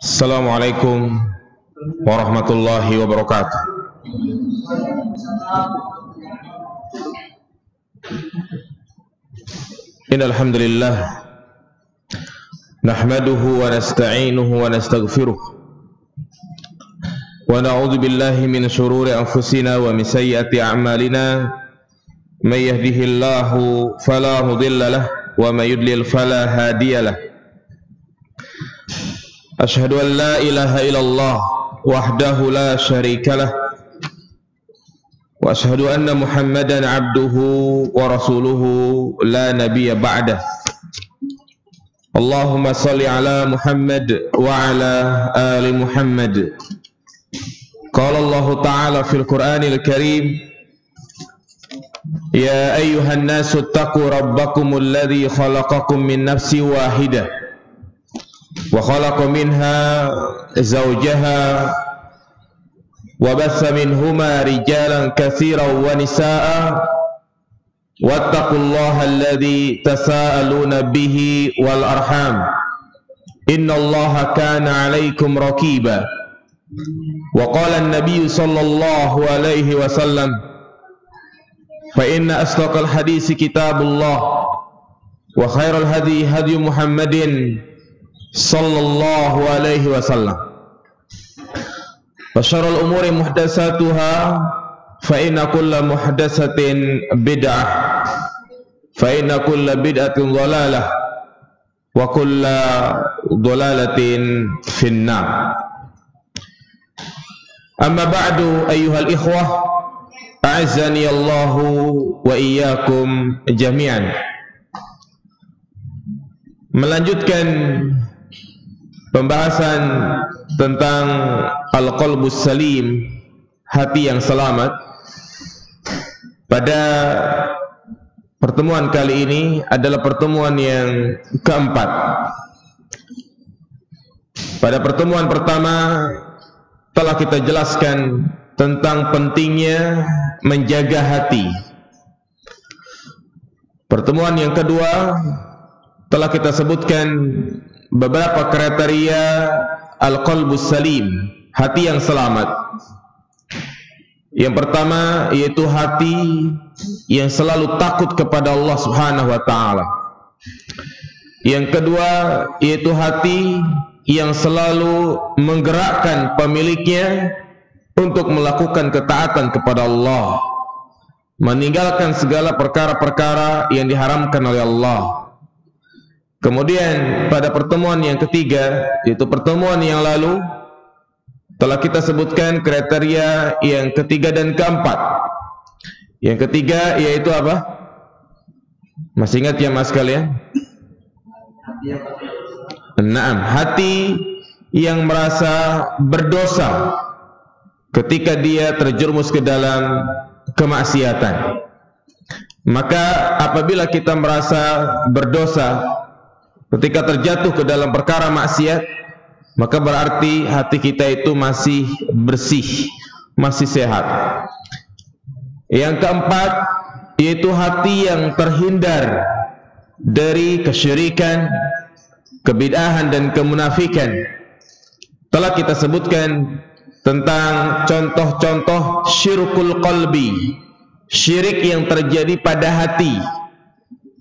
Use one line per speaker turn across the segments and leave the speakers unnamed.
Assalamualaikum warahmatullahi wabarakatuh. Innal hamdalillah nahmaduhu wa nasta'inuhu wa nastaghfiruh wa na'udzu billahi min shururi anfusina wa min sayyiati a'malina may yahdihillahu fala mudilla lahu wa may yudlil fala hadiya lahu. Ashhadu an la ilaha illallah wahdahu la syarika lah wa ashhadu anna Muhammadan abduhu wa rasuluhu la nabiyya ba'dah. Allahumma salli ala Muhammad wa ala ali Muhammad. Qala Allah ta'ala fil Qur'anil Karim, ya ayyuhan nasu ittaqu rabbakumul ladzi khalaqakum min nafsin wahidah wa khalaqa minha zawjaha wa bassa minhuma rijalan katsiran wa nisaa'a wattaqullaha alladzi tasaaluna bihi wal arham innallaha kana 'alaikum raqiba. Wa qala an-nabiy sallallahu alaihi wasallam, fa inna asdaqal hadits kitabullah wa khairal hadi hadi Muhammadin sallallahu alaihi wasallam wa syarrul umuri muhdatsatuha fa inna kulla muhdatsatin bid'ah fa inna kulla bid'atin dhalalah wa kulla dhalalatin finnar. Amma ba'du ayyuhal ikhwah, a'azzani Allahu wa iyyakum jami'an. Melanjutkan pembahasan tentang al-qalbus salim, hati yang selamat. Pada pertemuan kali ini adalah pertemuan yang keempat. Pada pertemuan pertama telah kita jelaskan tentang pentingnya menjaga hati. Pertemuan yang kedua telah kita sebutkan beberapa kriteria al-qalbus salim, hati yang selamat. Yang pertama yaitu hati yang selalu takut kepada Allah Subhanahu wa taala. Yang kedua yaitu hati yang selalu menggerakkan pemiliknya untuk melakukan ketaatan kepada Allah, meninggalkan segala perkara-perkara yang diharamkan oleh Allah. Kemudian pada pertemuan yang ketiga, yaitu pertemuan yang lalu, telah kita sebutkan kriteria yang ketiga dan keempat. Yang ketiga yaitu apa? Masih ingat ya mas kalian? Naam, hati yang merasa berdosa ketika dia terjerumus ke dalam kemaksiatan. Maka apabila kita merasa berdosa ketika terjatuh ke dalam perkara maksiat, maka berarti hati kita itu masih bersih, masih sehat. Yang keempat yaitu hati yang terhindar dari kesyirikan, kebid'ahan dan kemunafikan. Telah kita sebutkan tentang contoh-contoh syirkul qalbi, syirik yang terjadi pada hati,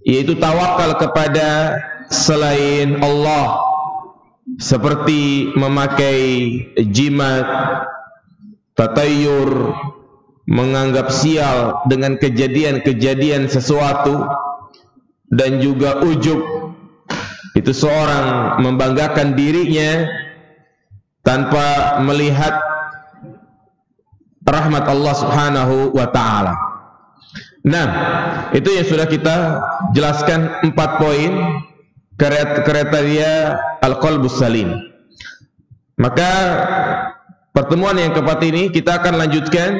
yaitu tawakal kepada selain Allah, seperti memakai jimat, tatayur, menganggap sial dengan kejadian-kejadian sesuatu, dan juga ujub. Itu seorang membanggakan dirinya tanpa melihat rahmat Allah Subhanahu wa ta'ala. Nah, itu yang sudah kita jelaskan 4 poin kriteria al-qalbus salim. Maka pertemuan yang keempat ini kita akan lanjutkan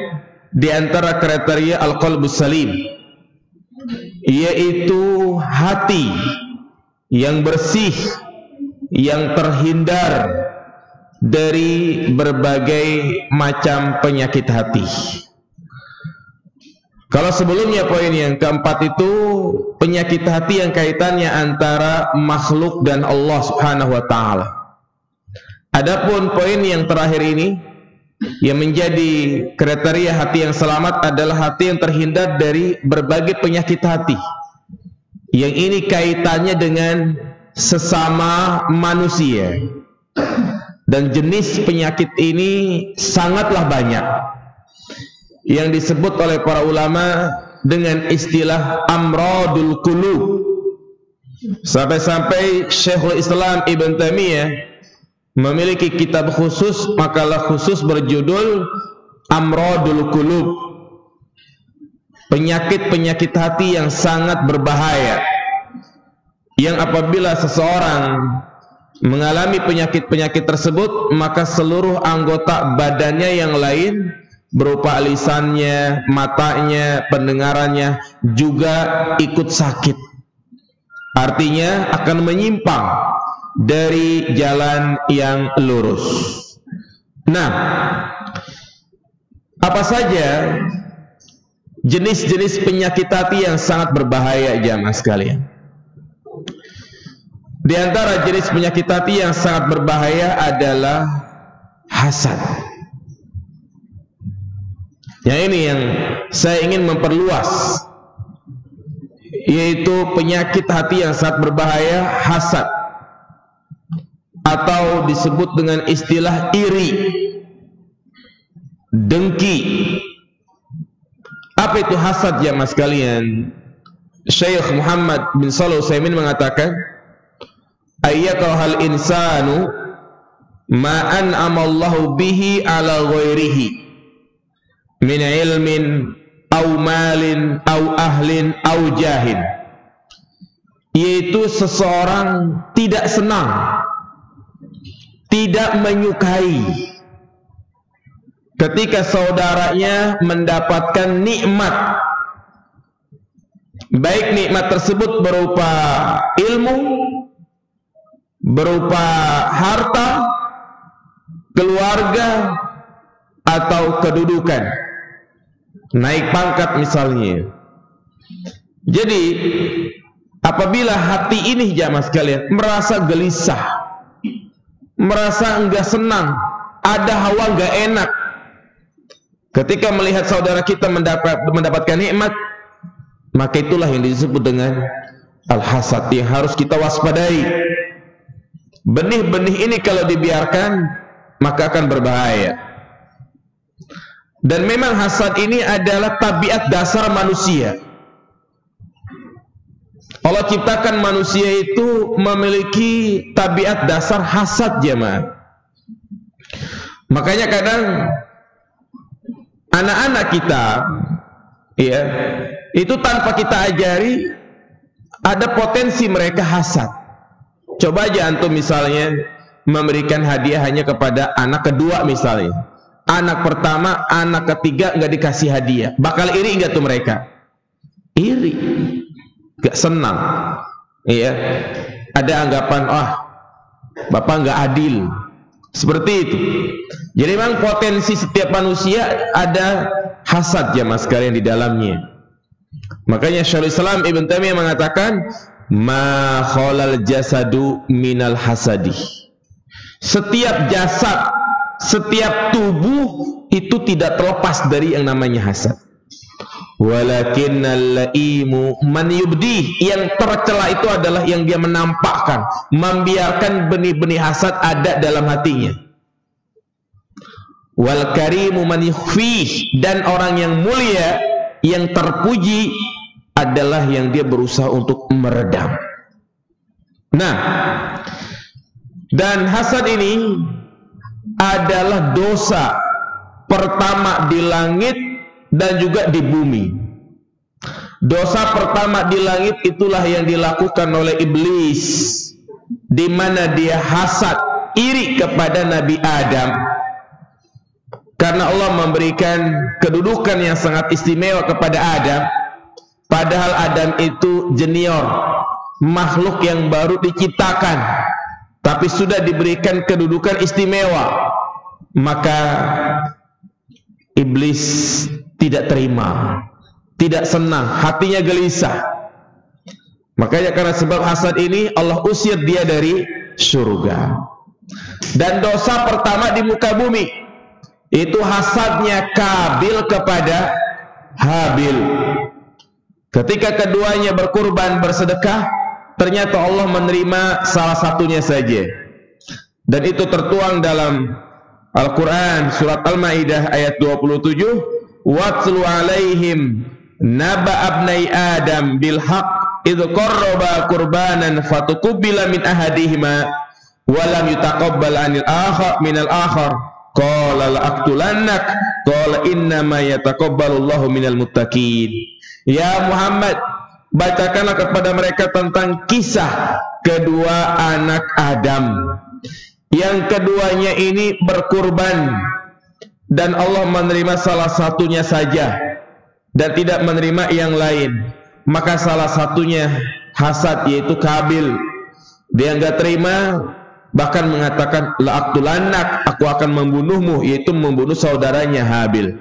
di antara kriteria al-qalbus salim, yaitu hati yang bersih, yang terhindar dari berbagai macam penyakit hati. Kalau sebelumnya poin yang keempat itu penyakit hati yang kaitannya antara makhluk dan Allah Subhanahu wa ta'ala. Adapun poin yang terakhir ini yang menjadi kriteria hati yang selamat adalah hati yang terhindar dari berbagai penyakit hati. Yang ini kaitannya dengan sesama manusia. Dan jenis penyakit ini sangatlah banyak, yang disebut oleh para ulama dengan istilah amradul qulub. Sampai-sampai Syekhul Islam Ibn Taimiyah memiliki kitab khusus, makalah khusus berjudul Amradul Qulub, penyakit-penyakit hati yang sangat berbahaya, yang apabila seseorang mengalami penyakit-penyakit tersebut, maka seluruh anggota badannya yang lain berupa lisannya, matanya, pendengarannya juga ikut sakit. Artinya akan menyimpang dari jalan yang lurus. Nah, apa saja jenis-jenis penyakit hati yang sangat berbahaya jamaah sekalian? Di antara jenis penyakit hati yang sangat berbahaya adalah hasad. Yang ini yang saya ingin memperluas, yaitu penyakit hati yang sangat berbahaya, hasad, atau disebut dengan istilah iri, dengki. Apa itu hasad jamaah sekalian? Syekh Muhammad bin Shalih Al-Utsaimin mengatakan, ayyakrahal insanu ma an'amallahu bihi ala ghairihi min ilmin au malin au ahlin au jahin, yaitu seseorang tidak senang, tidak menyukai ketika saudaranya mendapatkan nikmat, baik nikmat tersebut berupa ilmu, berupa harta, keluarga, atau kedudukan, naik pangkat misalnya. Jadi apabila hati ini jamaah sekalian merasa gelisah, merasa enggak senang, ada hawa enggak enak ketika melihat saudara kita mendapatkan nikmat, maka itulah yang disebut dengan al-hasad, yang harus kita waspadai. Benih-benih ini kalau dibiarkan maka akan berbahaya. Dan memang hasad ini adalah tabiat dasar manusia. Allah ciptakan manusia itu memiliki tabiat dasar hasad jemaah. Makanya kadang anak-anak kita, ya, itu tanpa kita ajari ada potensi mereka hasad. Coba aja antum misalnya memberikan hadiah hanya kepada anak kedua misalnya, anak pertama, anak ketiga nggak dikasih hadiah, bakal iri nggak tuh mereka? Iri, nggak senang, iya. Ada anggapan, bapak nggak adil, seperti itu. Jadi memang potensi setiap manusia ada hasad jamaah sekalian di dalamnya. Makanya Syekhul Islam Ibn Taimiyah mengatakan, ma khalal jasadu minal hasadi. Setiap jasad, setiap tubuh itu tidak terlepas dari yang namanya hasad. Walakinnal laimu man yubdih, yang tercela itu adalah yang dia menampakkan, membiarkan benih-benih hasad ada dalam hatinya. Wal karimu man yukhfih, dan orang yang mulia, yang terpuji adalah yang dia berusaha untuk meredam. Nah, dan hasad ini adalah dosa pertama di langit dan juga di bumi. Dosa pertama di langit itulah yang dilakukan oleh iblis, di mana dia hasad, iri kepada Nabi Adam, karena Allah memberikan kedudukan yang sangat istimewa kepada Adam. Padahal Adam itu junior, makhluk yang baru diciptakan, tapi sudah diberikan kedudukan istimewa. Maka iblis tidak terima, tidak senang, hatinya gelisah. Makanya karena sebab hasad ini Allah usir dia dari surga. Dan dosa pertama di muka bumi itu hasadnya Kabil kepada Habil. Ketika keduanya berkurban bersedekah, ternyata Allah menerima salah satunya saja. Dan itu tertuang dalam Al-Quran surat Al-Maidah ayat 27. Watlu alaihim naba abnai Adam bil haq idh qarraba qurbanan fatuqubila min ahadihima walam yutaqabbal minal akhar qala la'aqtulannak qala innama yataqabbalullahu minal muttaqin. Ya Muhammad, bacakanlah kepada mereka tentang kisah kedua anak Adam. Yang keduanya ini berkurban dan Allah menerima salah satunya saja dan tidak menerima yang lain. Maka salah satunya hasad, yaitu Kabil. Dia enggak terima, bahkan mengatakan la'aqtulannak, aku akan membunuhmu, yaitu membunuh saudaranya Habil.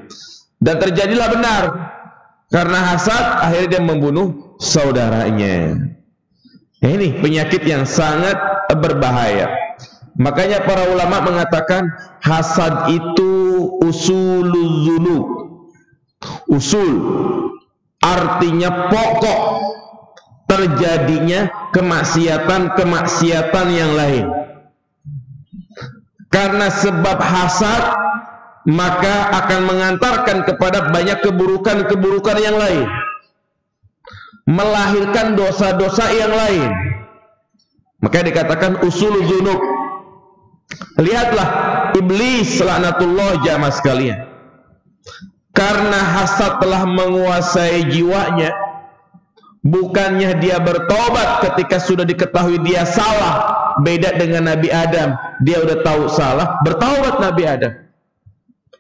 Dan terjadilah benar. Karena hasad akhirnya dia membunuh saudaranya. Ini penyakit yang sangat berbahaya. Makanya para ulama mengatakan hasad itu usulul dzunub. Usul artinya pokok terjadinya kemaksiatan-kemaksiatan yang lain. Karena sebab hasad maka akan mengantarkan kepada banyak keburukan-keburukan yang lain, melahirkan dosa-dosa yang lain. Maka dikatakan usul dzunub. Lihatlah iblis laknatullah jamaah sekalian. Karena hasad telah menguasai jiwanya, bukannya dia bertobat ketika sudah diketahui dia salah. Beda dengan Nabi Adam, dia udah tahu salah, bertaubat Nabi Adam.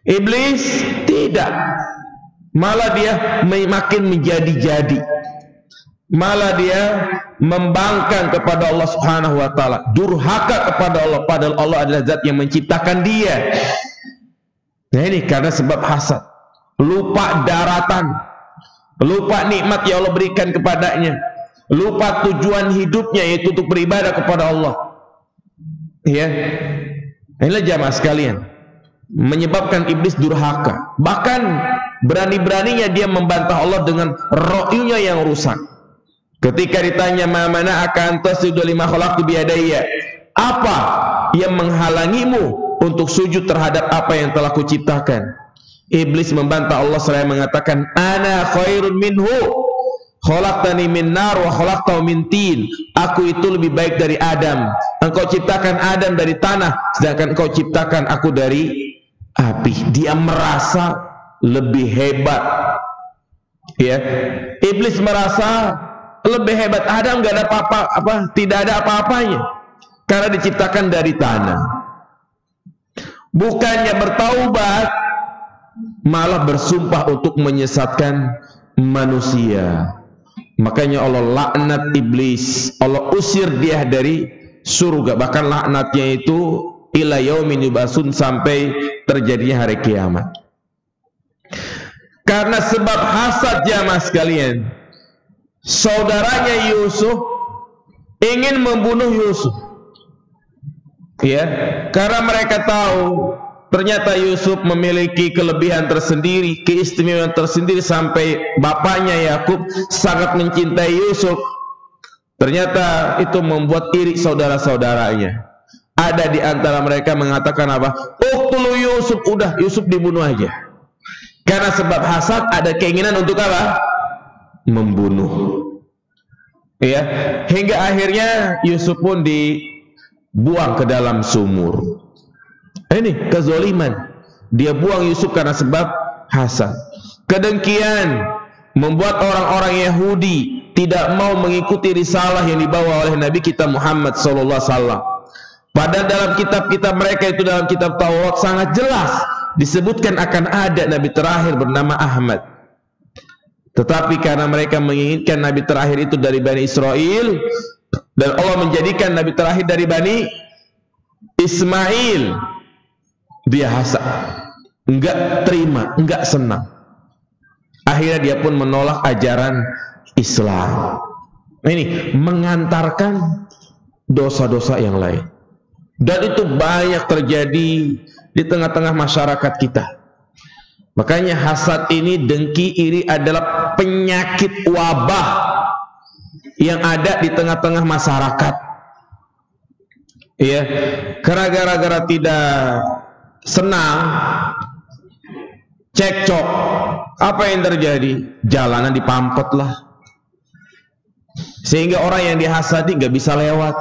Iblis tidak, malah dia makin menjadi-jadi, malah dia membangkang kepada Allah Subhanahu wa taala, durhaka kepada Allah, padahal Allah adalah zat yang menciptakan dia. Nah ini karena sebab hasad, lupa daratan, lupa nikmat yang Allah berikan kepadanya, lupa tujuan hidupnya yaitu untuk beribadah kepada Allah. Ya, inilah jamaah sekalian, menyebabkan iblis durhaka. Bahkan berani-beraninya dia membantah Allah dengan ro'yunya yang rusak. Ketika ditanya mana akan tasjudu lima khalaqtu biyadayya, apa yang menghalangimu untuk sujud terhadap apa yang telah kuciptakan? Iblis membantah Allah seraya mengatakan, ana khairun minhu khalaqtani min nar wa khalaqtahu min tin. Aku itu lebih baik dari Adam. Engkau ciptakan Adam dari tanah, sedangkan engkau ciptakan aku dari api. Dia merasa lebih hebat. Ya, iblis merasa lebih hebat. Adam nggak ada apa-apa, tidak ada apa-apanya karena diciptakan dari tanah. Bukannya bertaubat, malah bersumpah untuk menyesatkan manusia. Makanya Allah laknat iblis, Allah usir dia dari surga. Bahkan laknatnya itu ila yaumin yubasun, sampai terjadinya hari kiamat. Karena sebab hasad jamaah sekalian, saudaranya Yusuf ingin membunuh Yusuf. Ya, karena mereka tahu ternyata Yusuf memiliki kelebihan tersendiri, keistimewaan tersendiri, sampai bapaknya Yakub sangat mencintai Yusuf. Ternyata itu membuat iri saudara-saudaranya. Ada di antara mereka mengatakan apa? Uqtulu Yusuf, udah Yusuf dibunuh aja. Karena sebab hasad ada keinginan untuk apa? Membunuh. Ya, hingga akhirnya Yusuf pun dibuang ke dalam sumur. Ini kezaliman. Dia buang Yusuf karena sebab hasad. Kedengkian membuat orang-orang Yahudi tidak mau mengikuti risalah yang dibawa oleh Nabi kita Muhammad SAW. Padahal dalam kitab-kitab mereka itu, dalam kitab Taurat sangat jelas disebutkan akan ada Nabi terakhir bernama Ahmad. Tetapi karena mereka menginginkan Nabi terakhir itu dari Bani Israel, dan Allah menjadikan Nabi terakhir dari Bani Ismail, dia hasad, enggak terima, enggak senang. Akhirnya dia pun menolak ajaran Islam. Ini mengantarkan dosa-dosa yang lain. Dan itu banyak terjadi di tengah-tengah masyarakat kita. Makanya hasad ini, dengki, iri adalah penyakit wabah yang ada di tengah-tengah masyarakat. Ya, karena gara-gara tidak senang, cekcok, apa yang terjadi? Jalanan dipampet lah, sehingga orang yang dihasadi nggak bisa lewat.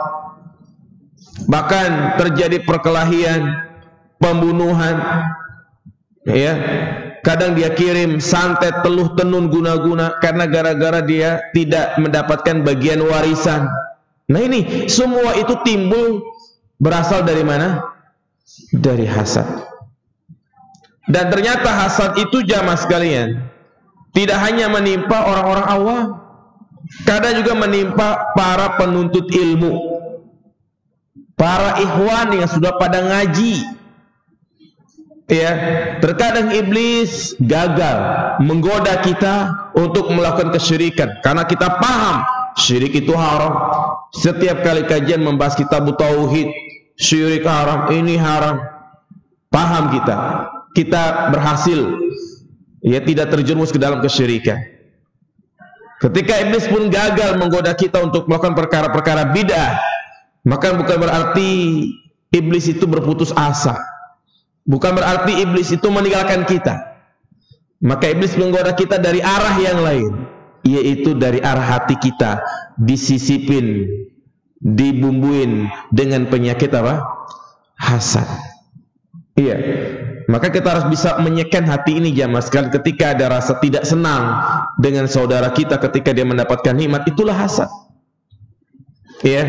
Bahkan terjadi perkelahian, pembunuhan. Ya, kadang dia kirim santet, teluh, tenun, guna-guna karena gara-gara dia tidak mendapatkan bagian warisan. Nah ini semua itu timbul berasal dari mana? Dari hasad. Dan ternyata hasad itu jamaah sekalian tidak hanya menimpa orang-orang awam, kadang juga menimpa para penuntut ilmu, para ikhwan yang sudah pada ngaji. Ya, terkadang iblis gagal menggoda kita untuk melakukan kesyirikan karena kita paham syirik itu haram. Setiap kali kajian membahas kitab tauhid, syirik haram, ini haram, paham kita berhasil ya tidak terjerumus ke dalam kesyirikan. Ketika iblis pun gagal menggoda kita untuk melakukan perkara-perkara bid'ah, maka bukan berarti iblis itu berputus asa, bukan berarti iblis itu meninggalkan kita. Maka iblis menggoda kita dari arah yang lain, yaitu dari arah hati kita, disisipin, dibumbuin dengan penyakit apa? Hasad. Iya. Maka kita harus bisa menyeken hati ini jamaah sekali. Ketika ada rasa tidak senang dengan saudara kita ketika dia mendapatkan nikmat, itulah hasad. Iya.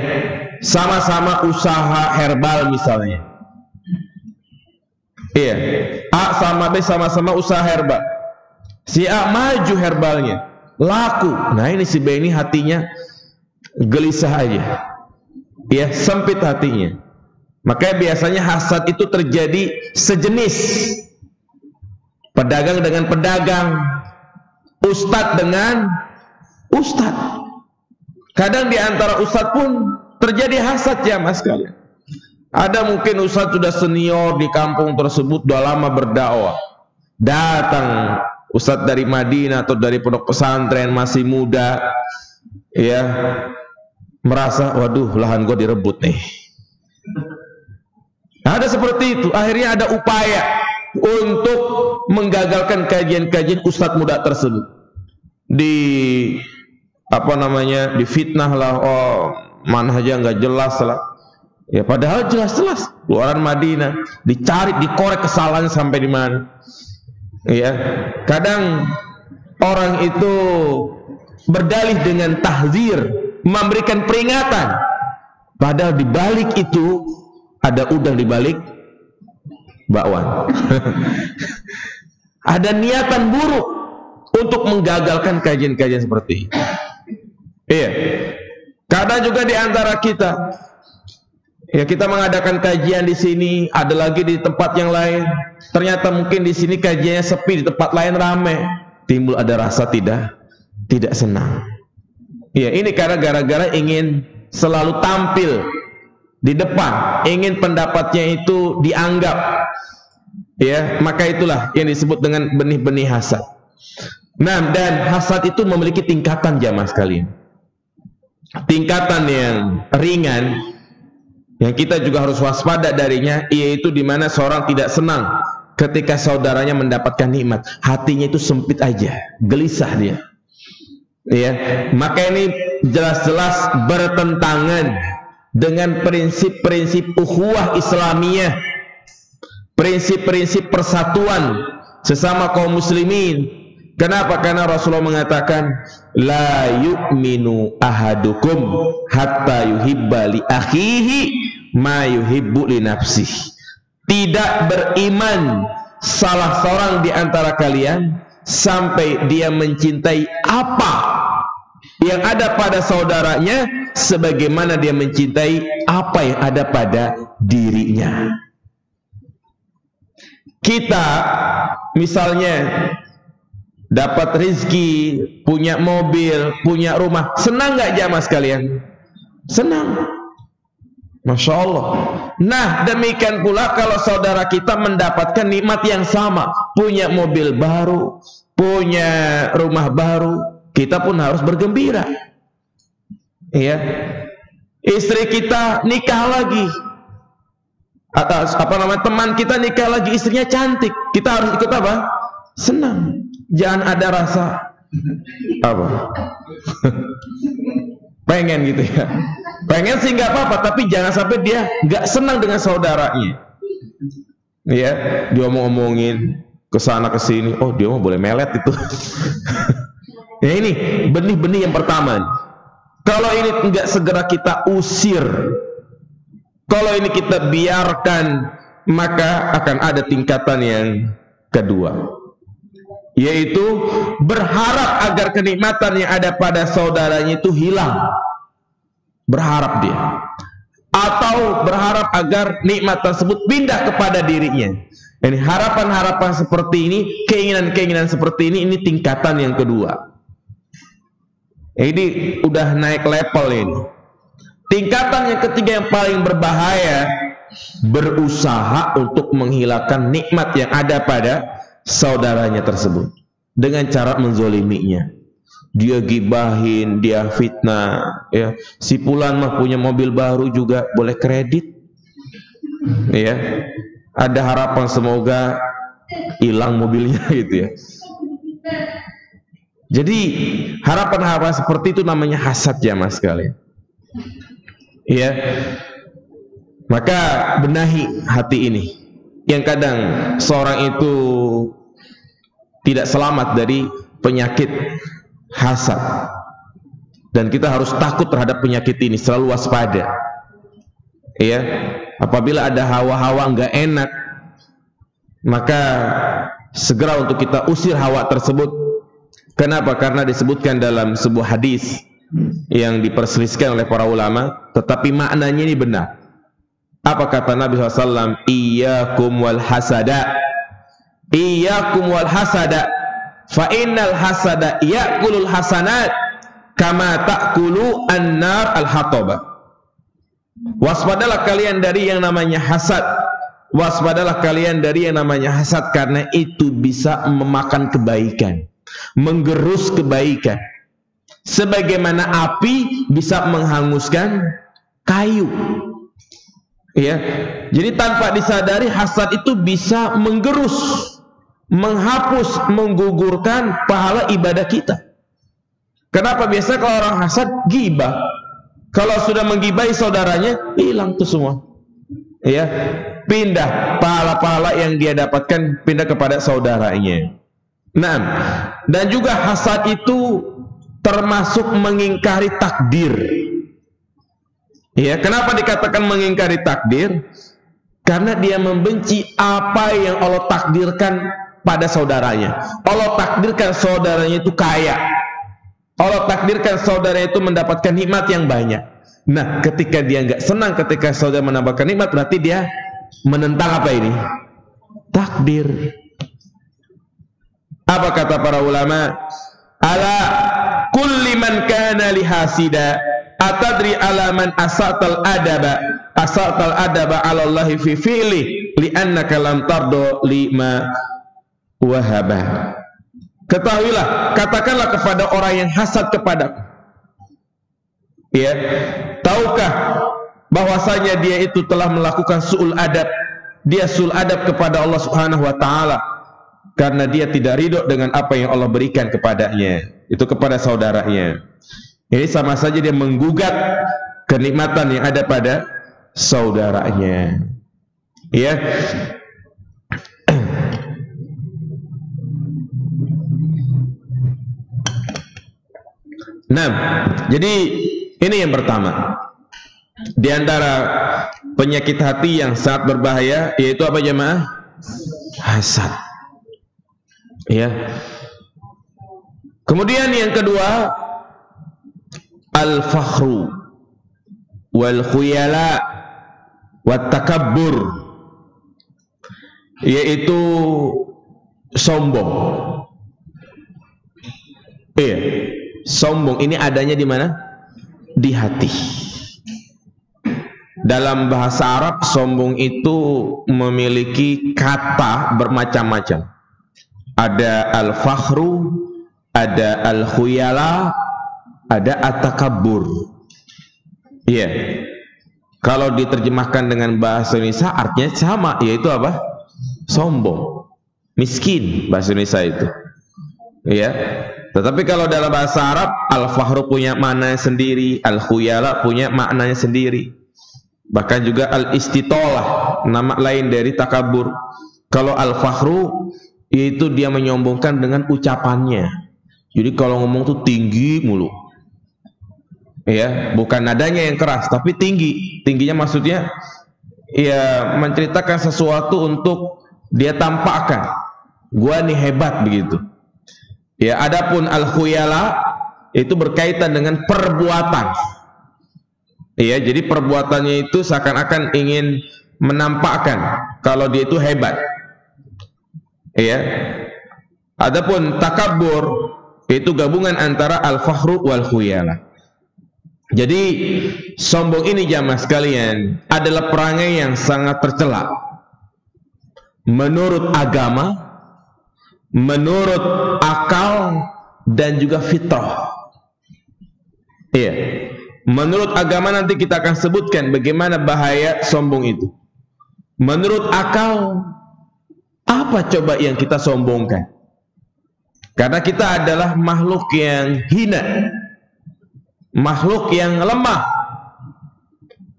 Sama-sama usaha herbal misalnya. Iya. A sama B sama-sama usaha herbal. Si A maju herbalnya, laku. Nah ini si B ini hatinya gelisah aja. Ya, sempit hatinya. Makanya biasanya hasad itu terjadi sejenis, pedagang dengan pedagang, ustadz dengan ustadz. Kadang di antara ustadz pun terjadi hasad ya mas kalian. Ada mungkin ustadz sudah senior di kampung tersebut, sudah lama berdakwah, datang ustadz dari Madinah atau dari pondok pesantren masih muda, ya, merasa waduh lahan gue direbut nih. Ada seperti itu. Akhirnya ada upaya untuk menggagalkan kajian-kajian ustadz muda tersebut. Difitnah lah, oh manhajnya nggak jelas lah. Ya padahal jelas-jelas keluaran Madinah, dicari, dikorek kesalahan sampai di mana. Ya, kadang orang itu berdalih dengan tahzir, memberikan peringatan, padahal di balik itu ada udang di balik bakwan. Ada niatan buruk untuk menggagalkan kajian-kajian seperti ini. Iya. Kadang juga di antara kita, ya kita mengadakan kajian di sini, ada lagi di tempat yang lain. Ternyata mungkin di sini kajiannya sepi, di tempat lain ramai. Timbul ada rasa tidak senang. Iya, ini karena gara-gara ingin selalu tampil di depan, ingin pendapatnya itu dianggap, ya, maka itulah yang disebut dengan benih-benih hasad. Nah, dan hasad itu memiliki tingkatan jamaah sekalian. Tingkatan yang ringan, yang kita juga harus waspada darinya, yaitu di mana seorang tidak senang ketika saudaranya mendapatkan nikmat, hatinya itu sempit aja, gelisah dia. Ya, maka ini jelas-jelas bertentangan dengan prinsip-prinsip ukhuwah Islamiyah, prinsip-prinsip persatuan sesama kaum muslimin. Kenapa? Karena Rasulullah mengatakan la yu'minu ahadukum hatta yuhibba li akhihi ma yuhibbu li nafsihi. Tidak beriman salah seorang di antara kalian sampai dia mencintai apa yang ada pada saudaranya sebagaimana dia mencintai apa yang ada pada dirinya. Kita misalnya dapat rezeki, punya mobil, punya rumah, senang nggak jamaah sekalian? Senang. Masya Allah. Nah, demikian pula kalau saudara kita mendapatkan nikmat yang sama, punya mobil baru, punya rumah baru, kita pun harus bergembira. Iya. Istri kita nikah lagi, atau teman kita nikah lagi, istrinya cantik, kita harus ikut apa? Senang. Jangan ada rasa apa? Pengen gitu ya. Pengen sih nggak apa-apa, tapi jangan sampai dia nggak senang dengan saudaranya. Ya, dia ngomongin ke sana ke sini, oh dia mau boleh melet itu. Ya, ini benih-benih yang pertama. Kalau ini nggak segera kita usir, kalau ini kita biarkan, maka akan ada tingkatan yang kedua, yaitu berharap agar kenikmatan yang ada pada saudaranya itu hilang. Berharap dia, atau berharap agar nikmat tersebut pindah kepada dirinya. Ini harapan-harapan seperti ini, keinginan-keinginan seperti ini tingkatan yang kedua. Ini udah naik level ini. Tingkatan yang ketiga yang paling berbahaya, berusaha untuk menghilangkan nikmat yang ada pada saudaranya tersebut dengan cara menzoliminya. Dia gibahin, dia fitnah, ya. Si Fulan mah punya mobil baru juga boleh kredit, ya. Ada harapan semoga hilang mobilnya gitu ya. Jadi harapan-harapan seperti itu namanya hasad ya mas sekalian. Ya. Maka benahi hati ini. Yang kadang seorang itu tidak selamat dari penyakit hasad, dan kita harus takut terhadap penyakit ini, selalu waspada. Ya, apabila ada hawa-hawa nggak enak, maka segera untuk kita usir hawa tersebut. Kenapa? Karena disebutkan dalam sebuah hadis yang diperselisihkan oleh para ulama, tetapi maknanya ini benar. Apa kata Nabi SAW? Iyyakum wal hasada, iyyakum wal hasada, fa innal hasada ya'kulul hasanat kama ta'kulu an-nar al-hataba. Waspadalah kalian dari yang namanya hasad. Waspadalah kalian dari yang namanya hasad, karena itu bisa memakan kebaikan, menggerus kebaikan, sebagaimana api bisa menghanguskan kayu. Ya, jadi tanpa disadari hasad itu bisa menggerus, menghapus, menggugurkan pahala ibadah kita. Kenapa? Biasa kalau orang hasad gibah, kalau sudah menggibahi saudaranya hilang tuh semua. Ya, pindah pahala-pahala yang dia dapatkan pindah kepada saudaranya. Nah, dan juga hasad itu termasuk mengingkari takdir. Ya, kenapa dikatakan mengingkari takdir? Karena dia membenci apa yang Allah takdirkan pada saudaranya. Allah takdirkan saudaranya itu kaya, Allah takdirkan saudaranya itu mendapatkan nikmat yang banyak. Nah, ketika dia nggak senang ketika saudara mendapatkan nikmat, berarti dia menentang apa ini? Takdir. Apa kata para ulama? Ala kulli man kana lihasida atadri ala man asatal adaba ala Allahi fi fi'li li'annaka lam tardo lima wahaba. Ketahuilah, katakanlah kepada orang yang hasad kepadaku, ya, tahukah bahwasanya dia itu telah melakukan su'ul adab, dia su'ul adab kepada Allah Subhanahu wa ta'ala, karena dia tidak ridho dengan apa yang Allah berikan kepadanya, itu kepada saudaranya. Ini sama saja dia menggugat kenikmatan yang ada pada saudaranya. Ya. Nah, jadi ini yang pertama. Di antara penyakit hati yang sangat berbahaya yaitu apa jemaah? Hasad. Ya. Kemudian yang kedua, al-fakhru wal khuyala wat takabbur, yaitu sombong. Iya, sombong ini adanya di mana? Di hati. dalam bahasa Arab sombong itu memiliki kata bermacam-macam. Ada al-fakhru, ada al-khuyala, ada at-takabbur. Iya. Kalau diterjemahkan dengan bahasa Indonesia artinya sama, yaitu apa? Sombong, miskin bahasa Indonesia itu. Iya. Tetapi kalau dalam bahasa Arab, al-fakhru punya makna sendiri, al-khuyala punya maknanya sendiri. Bahkan juga al-istitolah, nama lain dari takabur. Kalau al-fakhru, yaitu dia menyombongkan dengan ucapannya. Jadi kalau ngomong tuh tinggi mulu. Ya, bukan nadanya yang keras, tapi tinggi. Tingginya maksudnya ya menceritakan sesuatu untuk dia tampakkan. Gua nih hebat begitu. Ya, adapun al-khuyala itu berkaitan dengan perbuatan. Ya, jadi perbuatannya itu seakan-akan ingin menampakkan kalau dia itu hebat. Ya. Adapun takabbur itu gabungan antara al-fakhru wal khuyala. Jadi sombong ini jamaah sekalian adalah perangai yang sangat tercela menurut agama, menurut akal dan juga fitrah. Iya. Menurut agama nanti kita akan sebutkan bagaimana bahaya sombong itu. Menurut akal, apa coba yang kita sombongkan? Karena kita adalah makhluk yang hina, makhluk yang lemah,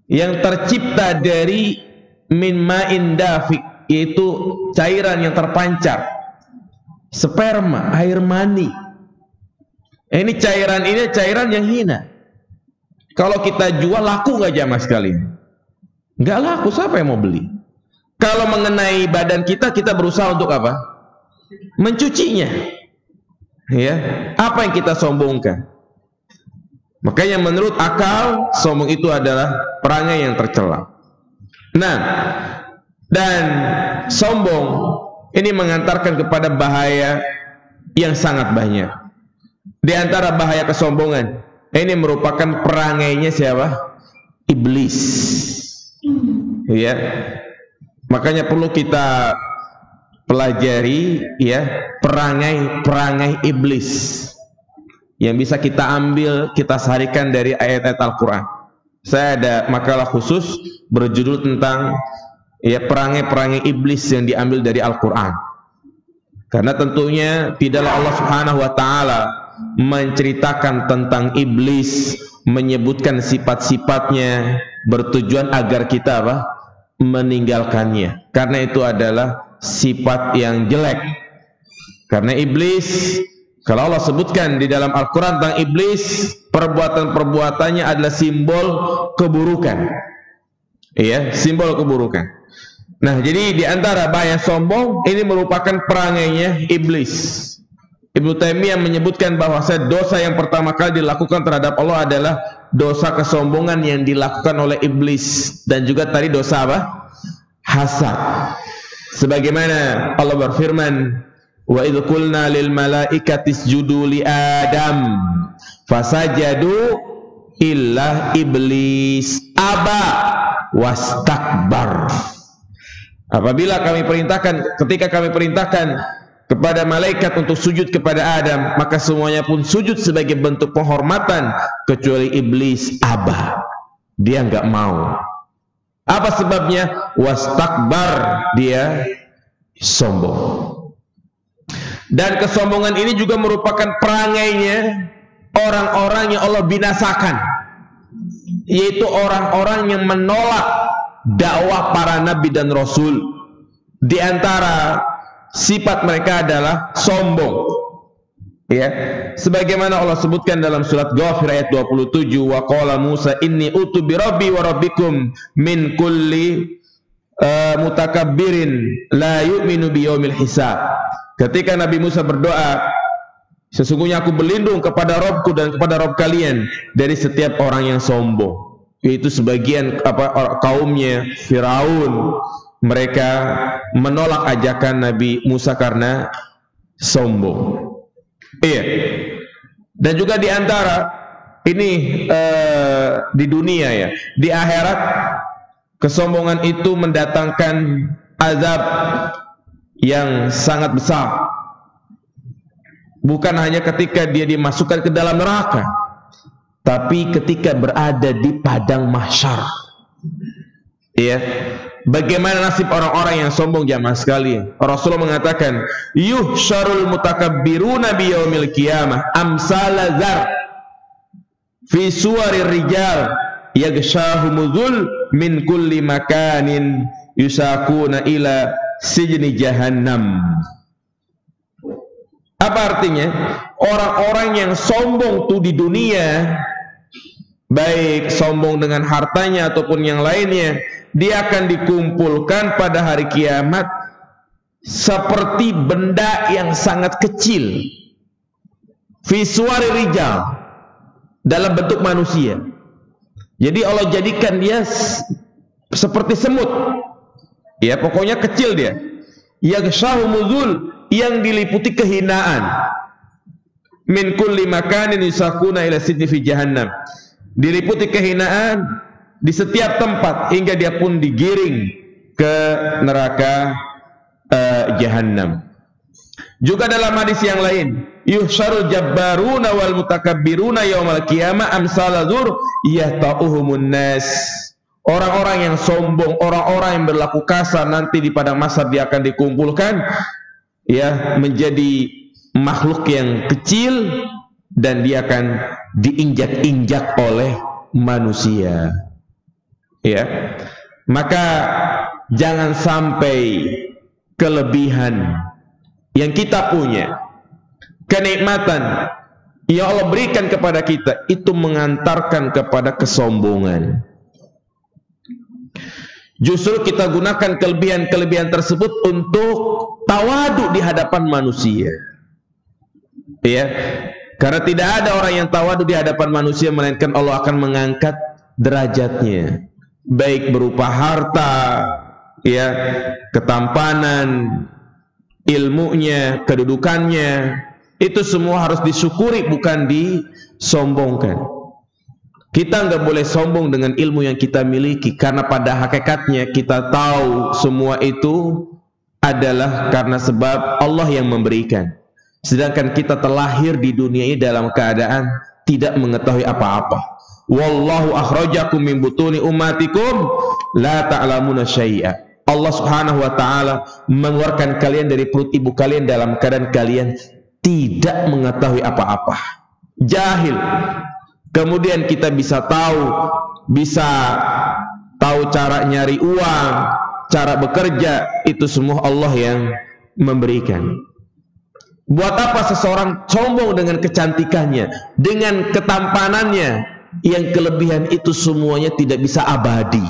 yang tercipta dari min ma'in dafiq, yaitu cairan yang terpancar, sperma, air mani. Ini cairan yang hina. Kalau kita jual laku nggak jamaah sekalian? Nggak laku, siapa yang mau beli? Kalau mengenai badan kita, kita berusaha untuk apa? Mencucinya. Ya, apa yang kita sombongkan? Makanya menurut akal, sombong itu adalah perangai yang tercela. Nah, dan sombong ini mengantarkan kepada bahaya yang sangat banyak. Di antara bahaya kesombongan, ini merupakan perangainya siapa? Iblis. Ya. Makanya perlu kita pelajari ya perangai iblis yang bisa kita ambil, kita sarikan dari ayat-ayat Al-Quran. Saya ada makalah khusus berjudul tentang ya perangai-perangai iblis yang diambil dari Al-Quran. Karena tentunya tidaklah Allah Subhanahu wa taala menceritakan tentang iblis, menyebutkan sifat-sifatnya bertujuan agar kita apa? Meninggalkannya. Karena itu adalah sifat yang jelek. Karena iblis, kalau Allah sebutkan di dalam Al-Quran tentang iblis, perbuatan-perbuatannya adalah simbol keburukan. Iya, simbol keburukan. Nah, jadi di antara bahaya sombong ini merupakan perangainya iblis. Ibnu Taimiyah menyebutkan bahwa dosa yang pertama kali dilakukan terhadap Allah adalah dosa kesombongan yang dilakukan oleh iblis, dan juga tadi dosa apa? Hasad. Sebagaimana Allah berfirman, wa idh qulna lil malaikati isjudu li Adam fasajadu illa iblis aba wastakbar. Apabila kami perintahkan, ketika kami perintahkan kepada malaikat untuk sujud kepada Adam, maka semuanya pun sujud sebagai bentuk penghormatan kecuali iblis aba. Dia enggak mau. Apa sebabnya? Wastakbar, dia sombong. Dan kesombongan ini juga merupakan perangainya orang-orang yang Allah binasakan, yaitu orang-orang yang menolak dakwah para nabi dan rasul. Di antara sifat mereka adalah sombong. Ya, sebagaimana Allah sebutkan dalam surat Ghafir ayat 27, wa qala Musa inni utu bi rabbi wa rabbikum min kulli mutakabbirin la yu'minu bi yaumil hisab. Ketika Nabi Musa berdoa, sesungguhnya aku berlindung kepada Rabbku dan kepada Rabb kalian dari setiap orang yang sombong. Yaitu sebagian kaumnya Firaun, mereka menolak ajakan Nabi Musa karena sombong. Iya. Dan juga di antara ini di dunia ya, di akhirat kesombongan itu mendatangkan azab yang sangat besar. Bukan hanya ketika dia dimasukkan ke dalam neraka, tapi ketika berada di padang mahsyar. Ya, bagaimana nasib orang-orang yang sombong jamaah sekalian? Rasulullah mengatakan, yuhsyarul mutakabbiruna biyaumil qiyamah amsala zar fi suwarir rijal yaghshahumuzul min kulli makanin yusakuna ila sijni jahannam. Apa artinya? Orang-orang yang sombong tuh di dunia, baik sombong dengan hartanya ataupun yang lainnya, dia akan dikumpulkan pada hari kiamat seperti benda yang sangat kecil, visual rijal, dalam bentuk manusia. Jadi Allah jadikan dia seperti semut, ya pokoknya kecil dia. Yaghshahumuzul, yang diliputi kehinaan. Min kulli makanin yusakuna ila sidni fi jahannam, diliputi kehinaan di setiap tempat hingga dia pun digiring ke neraka jahannam. Juga dalam hadis yang lain, yuhsyarul jabbaruna wal mutakabbiruna yaumal qiyamah amsala dzur yahtauhumun nas. Orang-orang yang sombong, orang-orang yang berlaku kasar nanti di padang mahsyar dia akan dikumpulkan, ya, menjadi makhluk yang kecil dan dia akan diinjak-injak oleh manusia. Ya, maka jangan sampai kelebihan yang kita punya, kenikmatan yang Allah berikan kepada kita itu mengantarkan kepada kesombongan. Justru kita gunakan kelebihan-kelebihan tersebut untuk tawadu di hadapan manusia. Ya, karena tidak ada orang yang tawadu di hadapan manusia melainkan Allah akan mengangkat derajatnya, baik berupa harta, ya, ketampanan, ilmunya, kedudukannya. Itu semua harus disyukuri, bukan disombongkan. Kita nggak boleh sombong dengan ilmu yang kita miliki, karena pada hakikatnya kita tahu semua itu adalah karena sebab Allah yang memberikan. Sedangkan kita terlahir di dunia ini dalam keadaan tidak mengetahui apa-apa. Wallahu akhrajakum min butuni ummatikum la ta'lamuna syai'a. Allah Subhanahu wa taala mengeluarkan kalian dari perut ibu kalian dalam keadaan kalian tidak mengetahui apa-apa. Jahil. Kemudian kita bisa tahu cara nyari uang, cara bekerja, itu semua Allah yang memberikan. Buat apa seseorang sombong dengan kecantikannya, dengan ketampanannya, yang kelebihan itu semuanya tidak bisa abadi.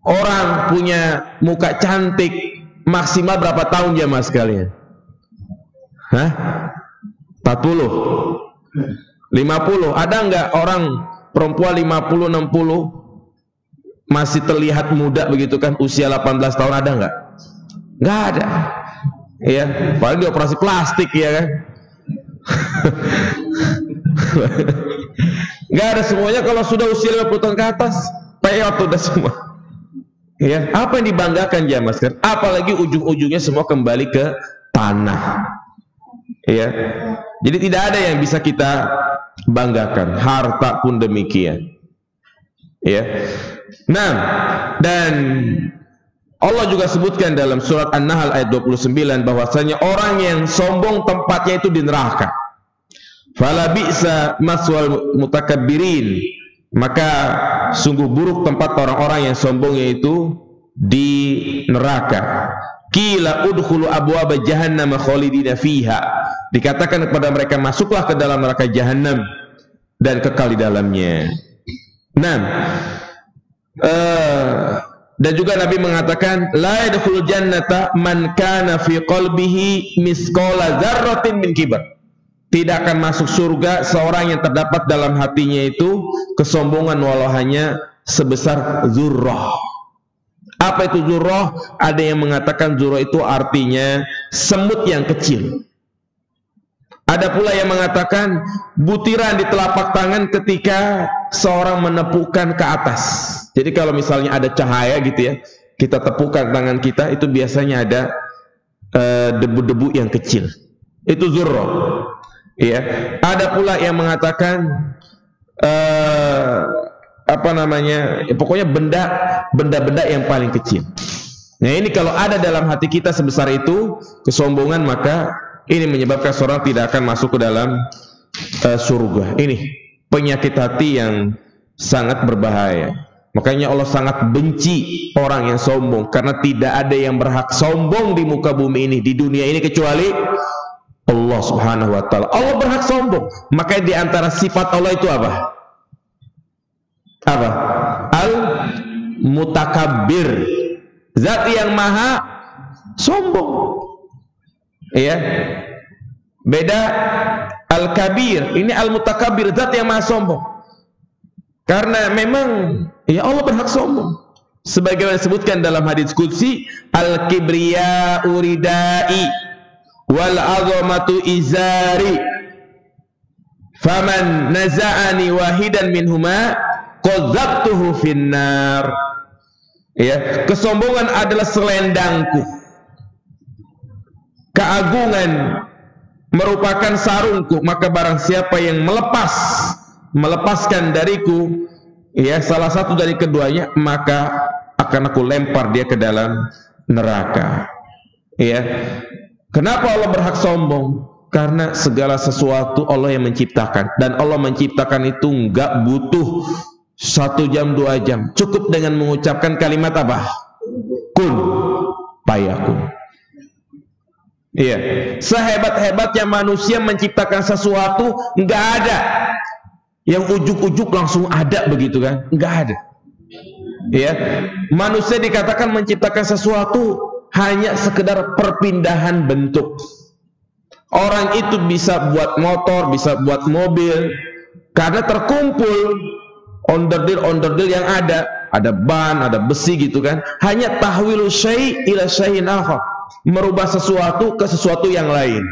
Orang punya muka cantik maksimal berapa tahun jamaah sekalian? 40? 50, ada nggak orang perempuan 50, 60 masih terlihat muda begitu kan, usia 18 tahun, ada nggak? Nggak ada, ya, paling dioperasi plastik, ya kan? Nggak ada, semuanya kalau sudah usia 50 tahun ke atas, peot udah semua. Ya, apa yang dibanggakan jamaah sekalian? Apalagi ujung-ujungnya semua kembali ke tanah. Ya, jadi tidak ada yang bisa kita banggakan, harta pun demikian. Ya. Nah, dan Allah juga sebutkan dalam surat An-Nahl ayat 29 bahwasanya orang yang sombong tempatnya itu di neraka. Fala bi'sa maswal mutakabbirin, maka sungguh buruk tempat orang-orang yang sombong, yaitu di neraka. Qila udkhulu abwaaba jahannam khalidina fiha, dikatakan kepada mereka, masuklah ke dalam neraka jahanam dan kekal di dalamnya. Nah, dan juga Nabi mengatakan, la yadkhulul jannata man kana fi qalbihi misqala dzarratin min kibar, tidak akan masuk surga seorang yang terdapat dalam hatinya itu kesombongan walau hanya sebesar zurrah. Apa itu zurrah? Ada yang mengatakan zurrah itu artinya semut yang kecil. Ada pula yang mengatakan butiran di telapak tangan ketika seorang menepukkan ke atas. Jadi kalau misalnya ada cahaya gitu ya, kita tepukkan tangan kita, itu biasanya ada debu-debu yang kecil. Itu zurro. Ya. Ada pula yang mengatakan pokoknya benda-benda yang paling kecil. Nah ini kalau ada dalam hati kita sebesar itu kesombongan, maka ini menyebabkan seorang tidak akan masuk ke dalam surga. Ini penyakit hati yang sangat berbahaya. Makanya Allah sangat benci orang yang sombong, karena tidak ada yang berhak sombong di muka bumi ini, di dunia ini, kecuali Allah Subhanahu wa ta'ala. Allah berhak sombong. Makanya di antara sifat Allah itu apa? Apa? Al-Mutakabbir, zat yang maha sombong. Iya. Beda Al-Kabir, ini Al-Mutakabbir, zat yang maha sombong. Karena memang ya Allah berhak sombong. Sebagaimana disebutkan dalam hadits qudsi, al-kibriya uridai wal azamatu izari faman naza'ani wahidan minhuma qadzabtuhu finnar. Ya, kesombongan adalah selendangku, keagungan merupakan sarungku, maka barang siapa yang melepaskan dariku ya salah satu dari keduanya, maka akan aku lempar dia ke dalam neraka. Ya. Kenapa Allah berhak sombong? Karena segala sesuatu Allah yang menciptakan, dan Allah menciptakan itu enggak butuh 1 jam 2 jam, cukup dengan mengucapkan kalimat apa? Kun fayakun. Iya, sehebat-hebatnya manusia menciptakan sesuatu, enggak ada yang ujuk-ujuk langsung ada begitu kan? Enggak ada. Ya, manusia dikatakan menciptakan sesuatu hanya sekedar perpindahan bentuk. Orang itu bisa buat motor, bisa buat mobil, karena terkumpul onderdil-onderdil yang ada ban, ada besi gitu kan. Hanya tahwilu syai' ila syai'in akhar, merubah sesuatu ke sesuatu yang lain.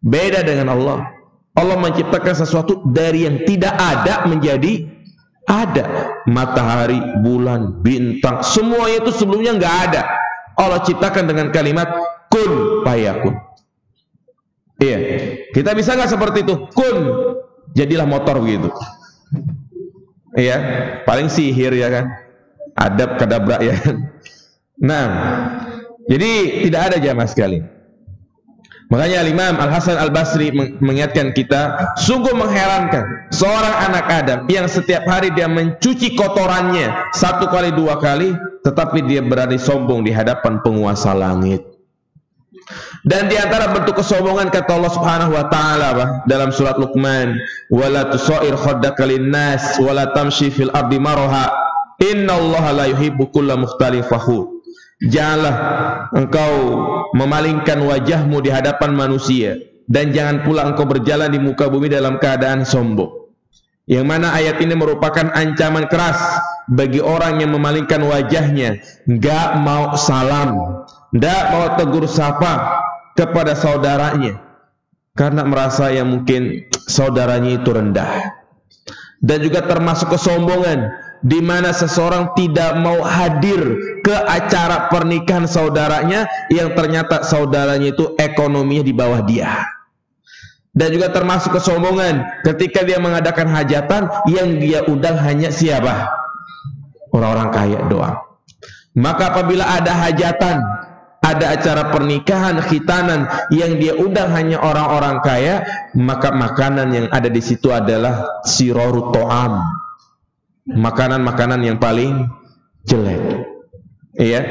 Beda dengan Allah. Allah menciptakan sesuatu dari yang tidak ada menjadi ada. Matahari, bulan, bintang, semuanya itu sebelumnya nggak ada. Allah ciptakan dengan kalimat kun fayakun. Iya, kita bisa nggak seperti itu? Kun, jadilah motor begitu. Iya, paling sihir ya kan, adab kadabra ya kan. Nah, jadi tidak ada jamaah sekali. Makanya Imam Al-Hasan Al-Basri mengingatkan kita, sungguh mengherankan seorang anak Adam yang setiap hari dia mencuci kotorannya 1 kali 2 kali, tetapi dia berani sombong di hadapan penguasa langit. Dan di antara bentuk kesombongan kata Allah Subhanahu wa taala dalam surat Luqman, wala tusair khaddaka linnas wala tamshi fil ardi maraha innallaha la yuhibbu kulla mukhtalin fakhur. Janganlah engkau memalingkan wajahmu di hadapan manusia, dan jangan pula engkau berjalan di muka bumi dalam keadaan sombong. Yang mana ayat ini merupakan ancaman keras bagi orang yang memalingkan wajahnya, nggak mau salam, nggak mau tegur sapa kepada saudaranya, karena merasa yang mungkin saudaranya itu rendah. Dan juga termasuk kesombongan di mana seseorang tidak mau hadir ke acara pernikahan saudaranya yang ternyata saudaranya itu ekonominya di bawah dia. Dan juga termasuk kesombongan ketika dia mengadakan hajatan yang dia undang hanya siapa? Orang-orang kaya doang. Maka apabila ada hajatan, ada acara pernikahan, khitanan yang dia undang hanya orang-orang kaya, maka makanan yang ada di situ adalah sirarut to'am, makanan-makanan yang paling jelek. Iya,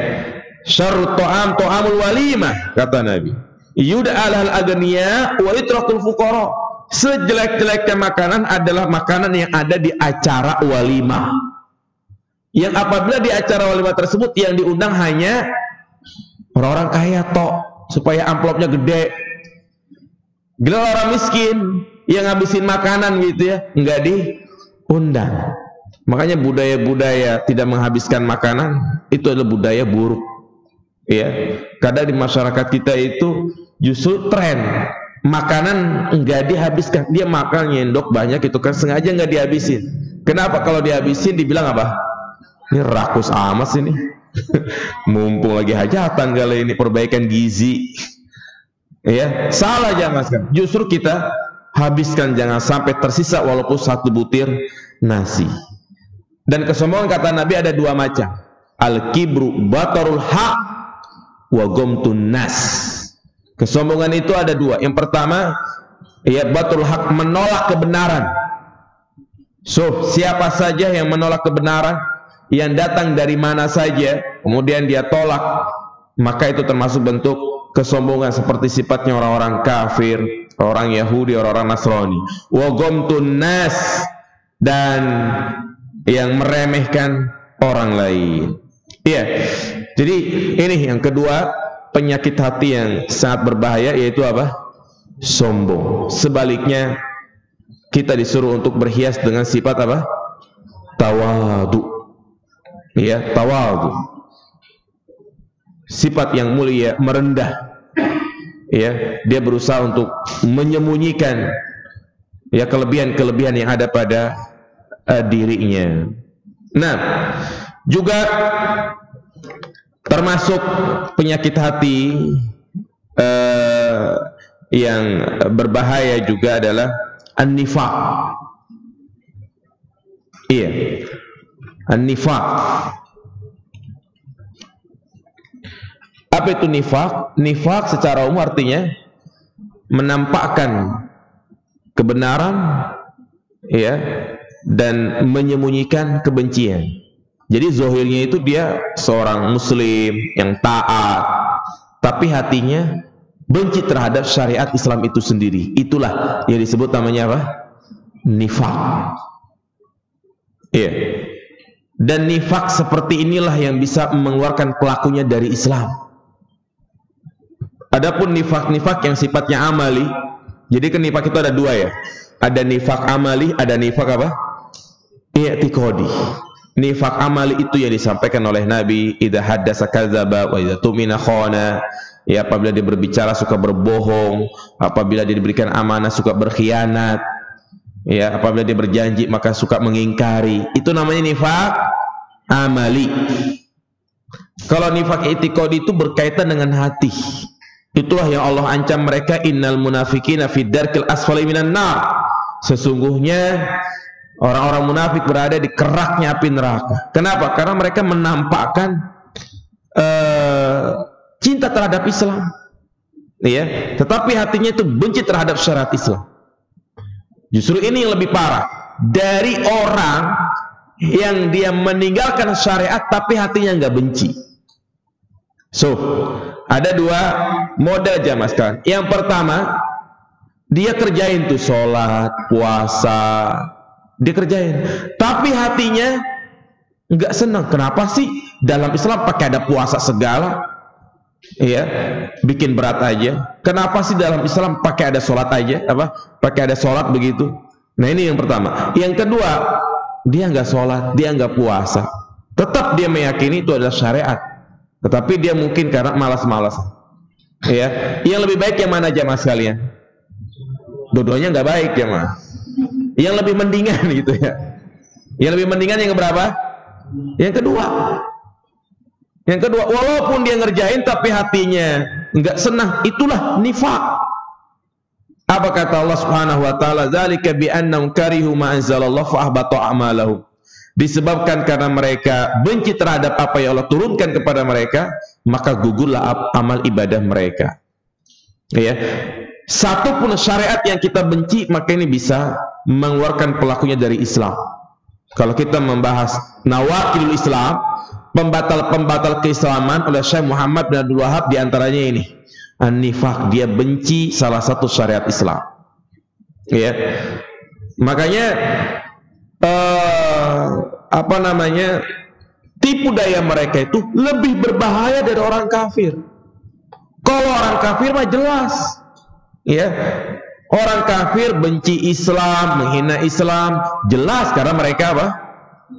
syarrut to'am to'amul walimah, kata Nabi. Yud'al al-aghniya wa yutrakul fuqara. Sejelek-jeleknya makanan adalah makanan yang ada di acara walimah, yang apabila di acara walimah tersebut yang diundang hanya orang-orang kaya tok, supaya amplopnya gede. Gila orang miskin yang ngabisin makanan gitu ya, enggak diundang. Makanya budaya-budaya tidak menghabiskan makanan itu adalah budaya buruk. Ya, kadang di masyarakat kita itu justru tren makanan nggak dihabiskan, dia makan nyendok banyak itu kan sengaja nggak dihabisin. Kenapa? Kalau dihabisin dibilang apa? Ini rakus amat sih ini. Mumpung lagi hajatan kali ini, perbaikan gizi. Ya, salah jangan sekali. Justru kita habiskan, jangan sampai tersisa walaupun 1 butir nasi. Dan kesombongan kata Nabi ada 2 macam. Al-kibru batarul haq wa gomtun nas. Kesombongan itu ada 2. Yang pertama, ya batarul haq, menolak kebenaran. So, siapa saja yang menolak kebenaran, yang datang dari mana saja, kemudian dia tolak, maka itu termasuk bentuk kesombongan seperti sifatnya orang-orang kafir, orang Yahudi, orang-orang Nasrani. Wa gomtun nas, dan yang meremehkan orang lain. Iya. Jadi ini yang kedua, penyakit hati yang sangat berbahaya, yaitu apa? Sombong. Sebaliknya kita disuruh untuk berhias dengan sifat apa? Tawadu. Ya, tawadu. Sifat yang mulia, merendah. Ya, dia berusaha untuk menyembunyikan ya kelebihan-kelebihan yang ada pada dirinya. Nah, juga termasuk penyakit hati yang berbahaya juga adalah an-nifaq. Iya, an-nifaq. Apa itu nifaq? Nifaq secara umum artinya menampakkan kebenaran, ya, dan menyembunyikan kebencian. Jadi zahirnya itu dia seorang muslim yang taat, tapi hatinya benci terhadap syariat Islam itu sendiri. Itulah yang disebut namanya apa? Nifaq. Iya. Dan nifaq seperti inilah yang bisa mengeluarkan pelakunya dari Islam. Adapun nifaq-nifaq yang sifatnya amali, jadi kan nifaq itu ada 2 ya. Ada nifaq amali, ada nifaq apa? I'tiqadi. Nifaq amali itu yang disampaikan oleh Nabi, idza haddasa kadzaba wa idza tumina khana. Ya, apabila dia berbicara suka berbohong, apabila dia diberikan amanah suka berkhianat. Ya, apabila dia berjanji maka suka mengingkari. Itu namanya nifaq amali. Kalau nifaq i'tiqadi itu berkaitan dengan hati. Itulah yang Allah ancam mereka, innal munafiqina fid darkil asfali minan nar. Sesungguhnya orang-orang munafik berada di keraknya api neraka. Kenapa? Karena mereka menampakkan cinta terhadap Islam, ya, tetapi hatinya itu benci terhadap syariat Islam. Justru ini yang lebih parah dari orang yang dia meninggalkan syariat tapi hatinya nggak benci. So, ada 2 model jamaah sekalian. Yang pertama, dia kerjain tuh sholat, puasa, dia kerjain, tapi hatinya nggak senang. Kenapa sih dalam Islam pakai ada puasa segala? Ya, bikin berat aja. Kenapa sih dalam Islam pakai ada sholat aja? Apa? Pakai ada sholat begitu? Nah, ini yang pertama. Yang kedua, dia nggak sholat, dia nggak puasa, tetap dia meyakini itu adalah syariat, tetapi dia mungkin karena malas-malas. Ya, yang lebih baik yang mana jamaah sekalian? Dua-duanya nggak baik jamaah. Yang lebih mendingan gitu ya. Yang lebih mendingan yang berapa? Yang kedua. Yang kedua, walaupun dia ngerjain tapi hatinya nggak senang, itulah nifaq. Apa kata Allah Subhanahu wa taala? Dzalika bi annahum karihu ma anzalallahu fa ahbata a'malahum. Disebabkan karena mereka benci terhadap apa yang Allah turunkan kepada mereka, maka gugurlah amal ibadah mereka. Ya. Satu pun syariat yang kita benci, maka ini bisa mengeluarkan pelakunya dari Islam. Kalau kita membahas nawaqidul Islam, pembatal-pembatal keislaman oleh Syekh Muhammad bin Abdul Wahab, diantaranya ini an-nifaq, dia benci salah satu syariat Islam. Ya, makanya tipu daya mereka itu lebih berbahaya dari orang kafir. Kalau orang kafir mah jelas, ya, orang kafir benci Islam, menghina Islam, jelas karena mereka apa?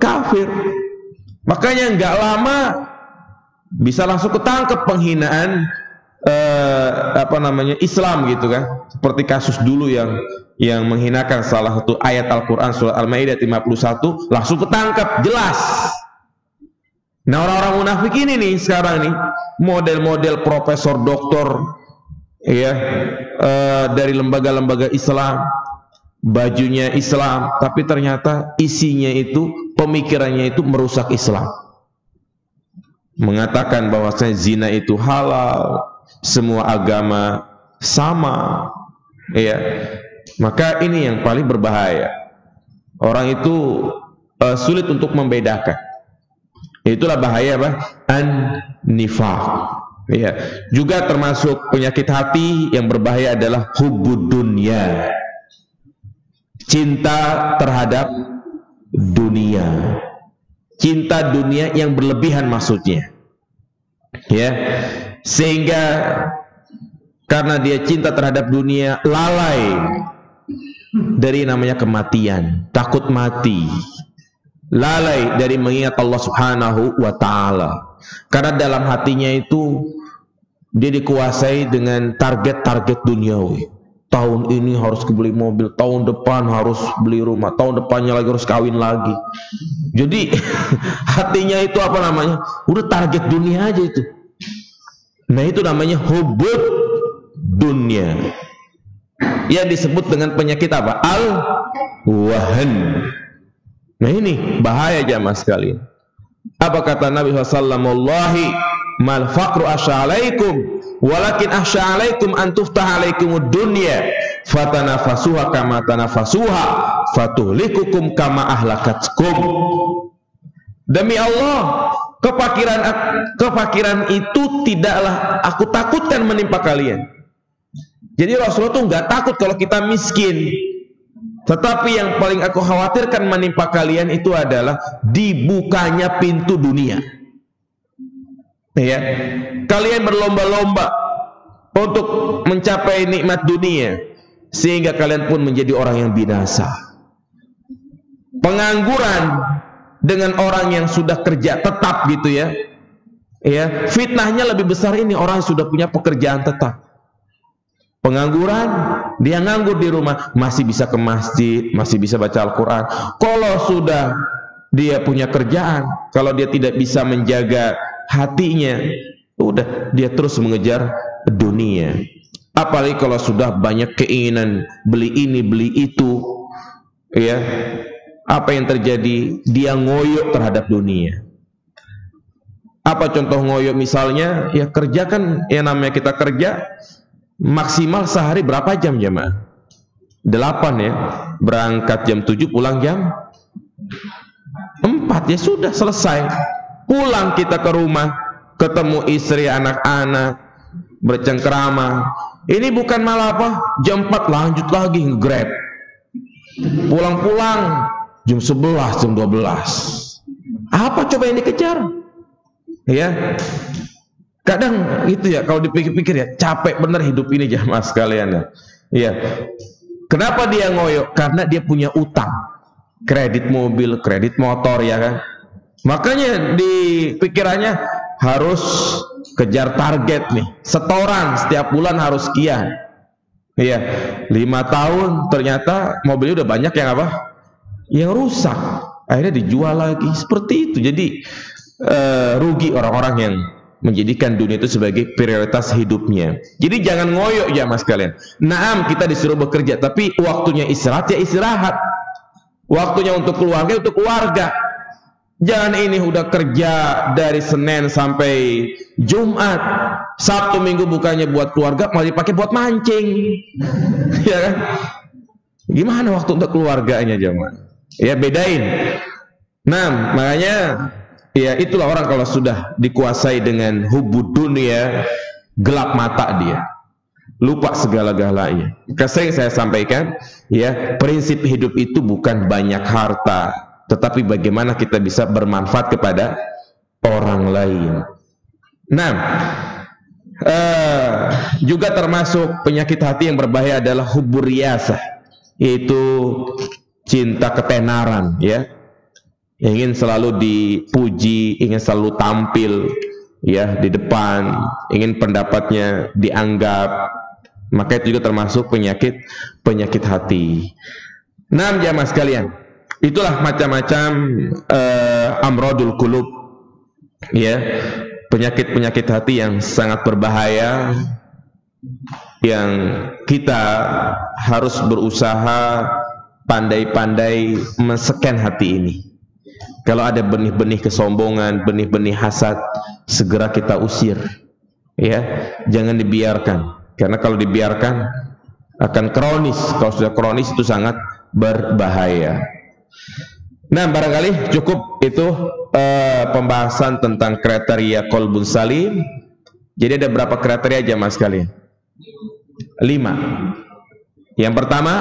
Kafir. Makanya nggak lama bisa langsung ketangkep penghinaan Islam gitu kan, seperti kasus dulu yang menghinakan salah satu ayat Al-Quran surat Al-Maidah 51, langsung ketangkap jelas. Nah, orang-orang munafik ini nih sekarang nih model-model profesor doktor ya, dari lembaga-lembaga Islam, bajunya Islam, tapi ternyata isinya itu, pemikirannya itu merusak Islam. Mengatakan bahwasanya zina itu halal, semua agama sama, ya. Maka ini yang paling berbahaya. Orang itu sulit untuk membedakan. Itulah bahaya apa? An-nifaq. Ya. Juga termasuk penyakit hati yang berbahaya adalah hubbud dunya. Cinta terhadap dunia. Cinta dunia yang berlebihan maksudnya. Ya. Sehingga karena dia cinta terhadap dunia, lalai dari namanya kematian, takut mati, lalai dari mengingat Allah Subhanahu wa ta'ala. Karena dalam hatinya itu dia dikuasai dengan target-target duniawi. Tahun ini harus beli mobil, tahun depan harus beli rumah, tahun depannya lagi harus kawin lagi. Jadi hatinya itu apa namanya? Udah target dunia aja itu. Nah, itu namanya hubbud dunya, yang disebut dengan penyakit apa? Al-wahan. Nah, ini bahaya jamaah sekalian. Apa kata Nabi SAW? Wallahi mal faqru asya'alaikum walakin asya'alaikum an tuftah alaikumud dunya fatanafasuha kama tanafasuha fatuhlikukum kama ahlakatkum. Demi Allah, kefakiran itu tidaklah aku takutkan menimpa kalian. Jadi Rasulullah tuh nggak takut kalau kita miskin, tetapi yang paling aku khawatirkan menimpa kalian itu adalah dibukanya pintu dunia. Ya, kalian berlomba-lomba untuk mencapai nikmat dunia sehingga kalian pun menjadi orang yang binasa. Pengangguran dengan orang yang sudah kerja tetap gitu ya, ya, fitnahnya lebih besar ini orang yang sudah punya pekerjaan tetap. Pengangguran, dia nganggur di rumah, masih bisa ke masjid, masih bisa baca Al-Quran. Kalau sudah dia punya kerjaan, kalau dia tidak bisa menjaga hatinya, udah dia terus mengejar dunia. Apalagi kalau sudah banyak keinginan beli ini, beli itu, ya, apa yang terjadi? Dia ngoyo terhadap dunia. Apa contoh ngoyo misalnya? Ya, kerja kan, ya namanya kita kerja maksimal sehari berapa jam jemaah? 8 ya. Berangkat jam 7, pulang jam 4, ya sudah selesai. Pulang kita ke rumah, ketemu istri, anak-anak, bercengkrama. Ini bukan malah apa? Jam 4 lanjut lagi nge-grab. Pulang-pulang jam 11, jam 12. Apa coba yang dikejar? Ya. Kadang itu ya, kalau dipikir-pikir ya, capek bener hidup ini jamaah sekalian ya. Ya. Kenapa dia ngoyo? Karena dia punya utang. Kredit mobil, kredit motor ya kan. Makanya di pikirannya harus kejar target nih. Setoran setiap bulan harus sekian. Iya, 5 tahun ternyata mobilnya udah banyak yang apa? Yang rusak. Akhirnya dijual lagi. Seperti itu. Jadi rugi orang-orang yang menjadikan dunia itu sebagai prioritas hidupnya. Jadi jangan ngoyo ya mas kalian. Naam, kita disuruh bekerja, tapi waktunya istirahat ya istirahat. Waktunya untuk keluarga, untuk keluarga. Jangan ini udah kerja dari Senin sampai Jumat, Sabtu Minggu bukannya buat keluarga, malah dipakai buat mancing. Ya kan? Gimana waktu untuk keluarganya jemaah? Ya bedain. Nah, makanya ya itulah orang kalau sudah dikuasai dengan hubbud dunia, gelap mata dia, lupa segala-galanya. Sering saya sampaikan, ya prinsip hidup itu bukan banyak harta, tetapi bagaimana kita bisa bermanfaat kepada orang lain. Nah, juga termasuk penyakit hati yang berbahaya adalah hubbur riyasah, yaitu cinta ketenaran, ya. Ingin selalu dipuji, ingin selalu tampil, ya di depan, ingin pendapatnya dianggap, maka itu juga termasuk penyakit hati. Nah, jamaah sekalian, itulah macam-macam amradul qulub, ya, penyakit-penyakit hati yang sangat berbahaya, yang kita harus berusaha pandai-pandai men-scan hati ini. Kalau ada benih-benih kesombongan, benih-benih hasad, segera kita usir, ya, jangan dibiarkan. Karena kalau dibiarkan akan kronis. Kalau sudah kronis itu sangat berbahaya. Nah, barangkali cukup itu pembahasan tentang kriteria qalbun salim. Jadi ada berapa kriteria aja mas sekalian? 5. Yang pertama,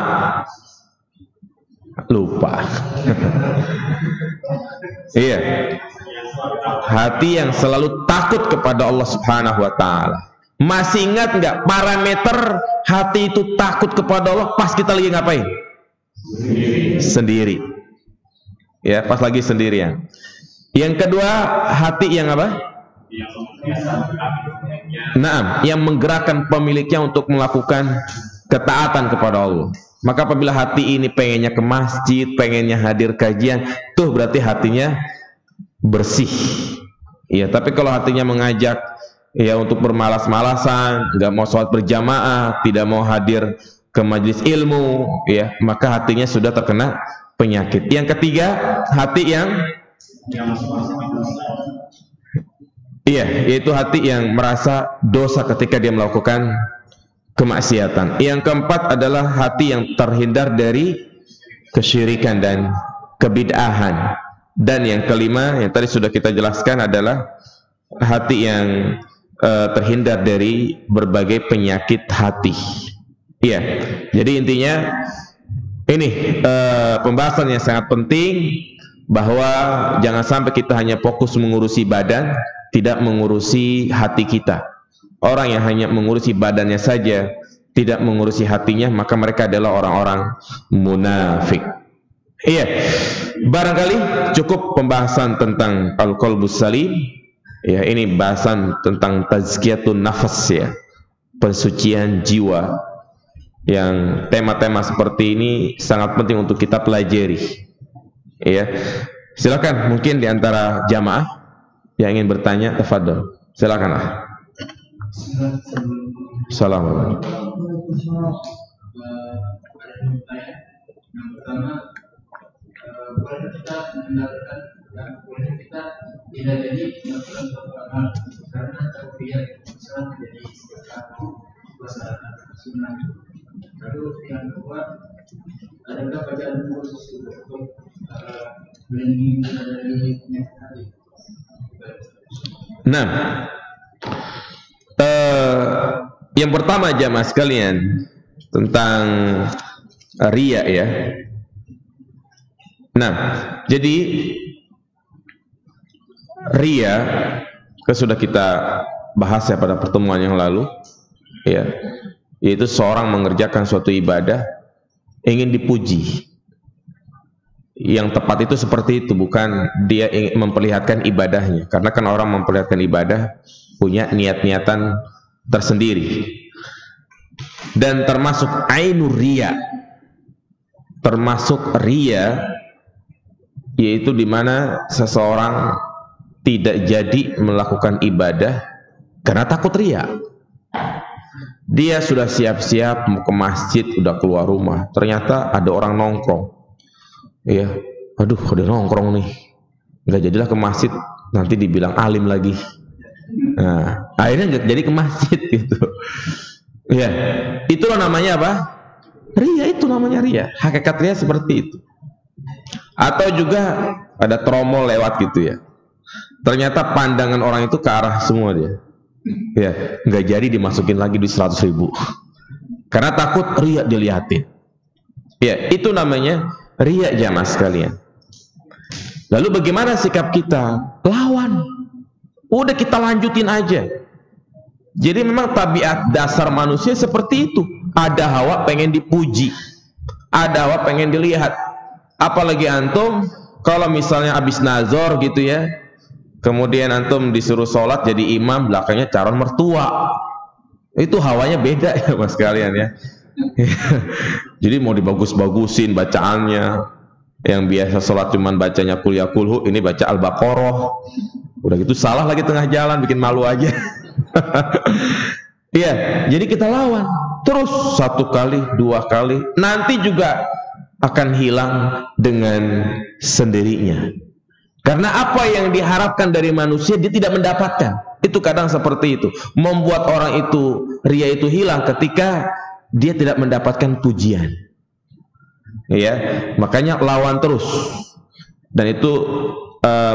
lupa. Iya, hati yang selalu takut kepada Allah Subhanahu wa ta'ala. Masih ingat nggak parameter hati itu takut kepada Allah pas kita lagi ngapain? Sendiri. Ya, pas lagi sendirian. Yang kedua, hati yang apa? Naam, yang menggerakkan pemiliknya untuk melakukan ketaatan kepada Allah. Maka apabila hati ini pengennya ke masjid, pengennya hadir kajian, tuh berarti hatinya bersih. Iya, tapi kalau hatinya mengajak ya untuk bermalas-malasan, nggak mau sholat berjamaah, tidak mau hadir ke majelis ilmu, ya, maka hatinya sudah terkena penyakit. Yang ketiga, hati yang iya, yaitu hati yang merasa dosa ketika dia melakukan kemaksiatan. Yang keempat adalah hati yang terhindar dari kesyirikan dan kebid'ahan. Dan yang kelima, yang tadi sudah kita jelaskan, adalah hati yang terhindar dari berbagai penyakit hati. Iya, jadi intinya ini pembahasan yang sangat penting, bahwa jangan sampai kita hanya fokus mengurusi badan, tidak mengurusi hati kita. Orang yang hanya mengurusi badannya saja, tidak mengurusi hatinya, maka mereka adalah orang-orang munafik. Iya, barangkali cukup pembahasan tentang al-qalbus salim. Ya, ini bahasan tentang tazkiyatun nafas, ya, pensucian jiwa. Yang tema-tema seperti ini sangat penting untuk kita pelajari. Ya, silakan, mungkin di antara jamaah yang ingin bertanya, tafadhol. Silakanlah. Assalamualaikum. Yang pertama, boleh kita mendengarkan dan boleh kita tidak jadi melakukan suatu amal karena terbiar misalnya menjadi sebagai masyarakat sunnah. Lalu yang kedua, adakah bacaan khusus untuk melindungi kita dari penyakit hati? Nah, yang pertama jamaah sekalian tentang riya, ya. Nah, jadi riya sudah kita bahas ya pada pertemuan yang lalu, ya, yaitu seorang mengerjakan suatu ibadah ingin dipuji. Yang tepat itu seperti itu, bukan dia ingin memperlihatkan ibadahnya, karena kan orang memperlihatkan ibadah punya niat-niatan tersendiri. Dan termasuk ainur riya, termasuk riya, yaitu dimana seseorang tidak jadi melakukan ibadah karena takut riya. Dia sudah siap-siap mau ke masjid, udah keluar rumah, ternyata ada orang nongkrong. Ya, aduh, udah nongkrong nih, nggak jadilah ke masjid, nanti dibilang alim lagi. Nah, akhirnya nggak jadi ke masjid gitu. Ya, itulah namanya apa? Riya, itu namanya riya. Hakikat riya seperti itu. Atau juga ada tromol lewat gitu ya, ternyata pandangan orang itu ke arah semua dia. Ya, nggak jadi dimasukin lagi di 100.000 karena takut riya dilihatin. Ya, itu namanya riya jamaah sekalian. Lalu bagaimana sikap kita? Lawan. Udah, kita lanjutin aja. Jadi memang tabiat dasar manusia seperti itu. Ada hawa pengen dipuji, ada hawa pengen dilihat. Apalagi antum kalau misalnya habis nazar gitu ya, kemudian antum disuruh sholat jadi imam, belakangnya calon mertua, itu hawanya beda ya mas kalian ya. Jadi mau dibagus-bagusin bacaannya, yang biasa sholat cuman bacanya qul ya kulhu, ini baca Al-Baqarah, udah gitu salah lagi tengah jalan, bikin malu aja. Iya, jadi kita lawan terus 1 kali, 2 kali, nanti juga akan hilang dengan sendirinya. Karena apa yang diharapkan dari manusia dia tidak mendapatkan. Itu kadang seperti itu, membuat orang itu ria itu hilang ketika dia tidak mendapatkan pujian. Ya, makanya lawan terus. Dan itu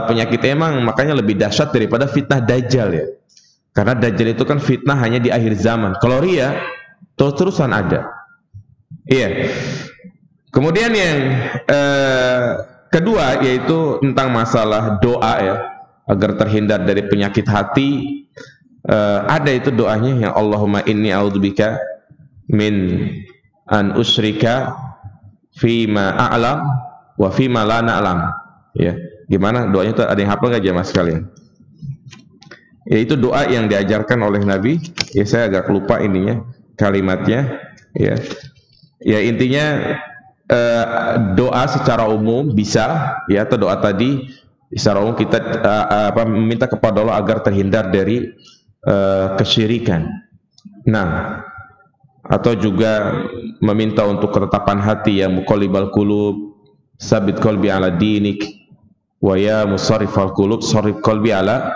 penyakit emang makanya lebih dahsyat daripada fitnah dajjal ya. Karena dajjal itu kan fitnah hanya di akhir zaman. Kalau ria terus-terusan ada. Iya. Kemudian yang kedua yaitu tentang masalah doa ya, agar terhindar dari penyakit hati. Ada itu doanya yang Allahumma inni a'udzubika min an usyrika fima a'lam wa fima la na'lam. Ya, gimana doanya itu, ada yang hafal enggak jemaah sekalian? Yaitu doa yang diajarkan oleh Nabi. Ya, saya agak lupa ininya kalimatnya. Ya, ya intinya doa secara umum bisa, ya, atau doa tadi secara umum kita meminta kepada Allah agar terhindar dari kesyirikan. Nah, atau juga meminta untuk ketetapan hati, yang muqallibal qulub sabit qalbi ala dinik wa ya musarrifal qulub sarrif qalbi ala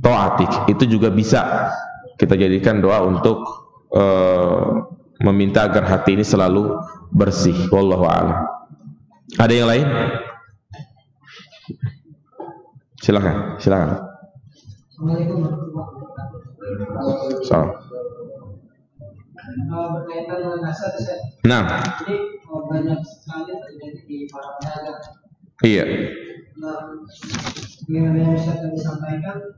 ta'atik. Itu juga bisa kita jadikan doa untuk meminta agar hati ini selalu bersih. Wallahu a'lam. Ada yang lain? Silakan, silakan. Salam.
Berkaitan dengan nasab,
nah,
ini banyak sekali terjadi di para pedagang.
Iya.
Yang bisa kami sampaikan,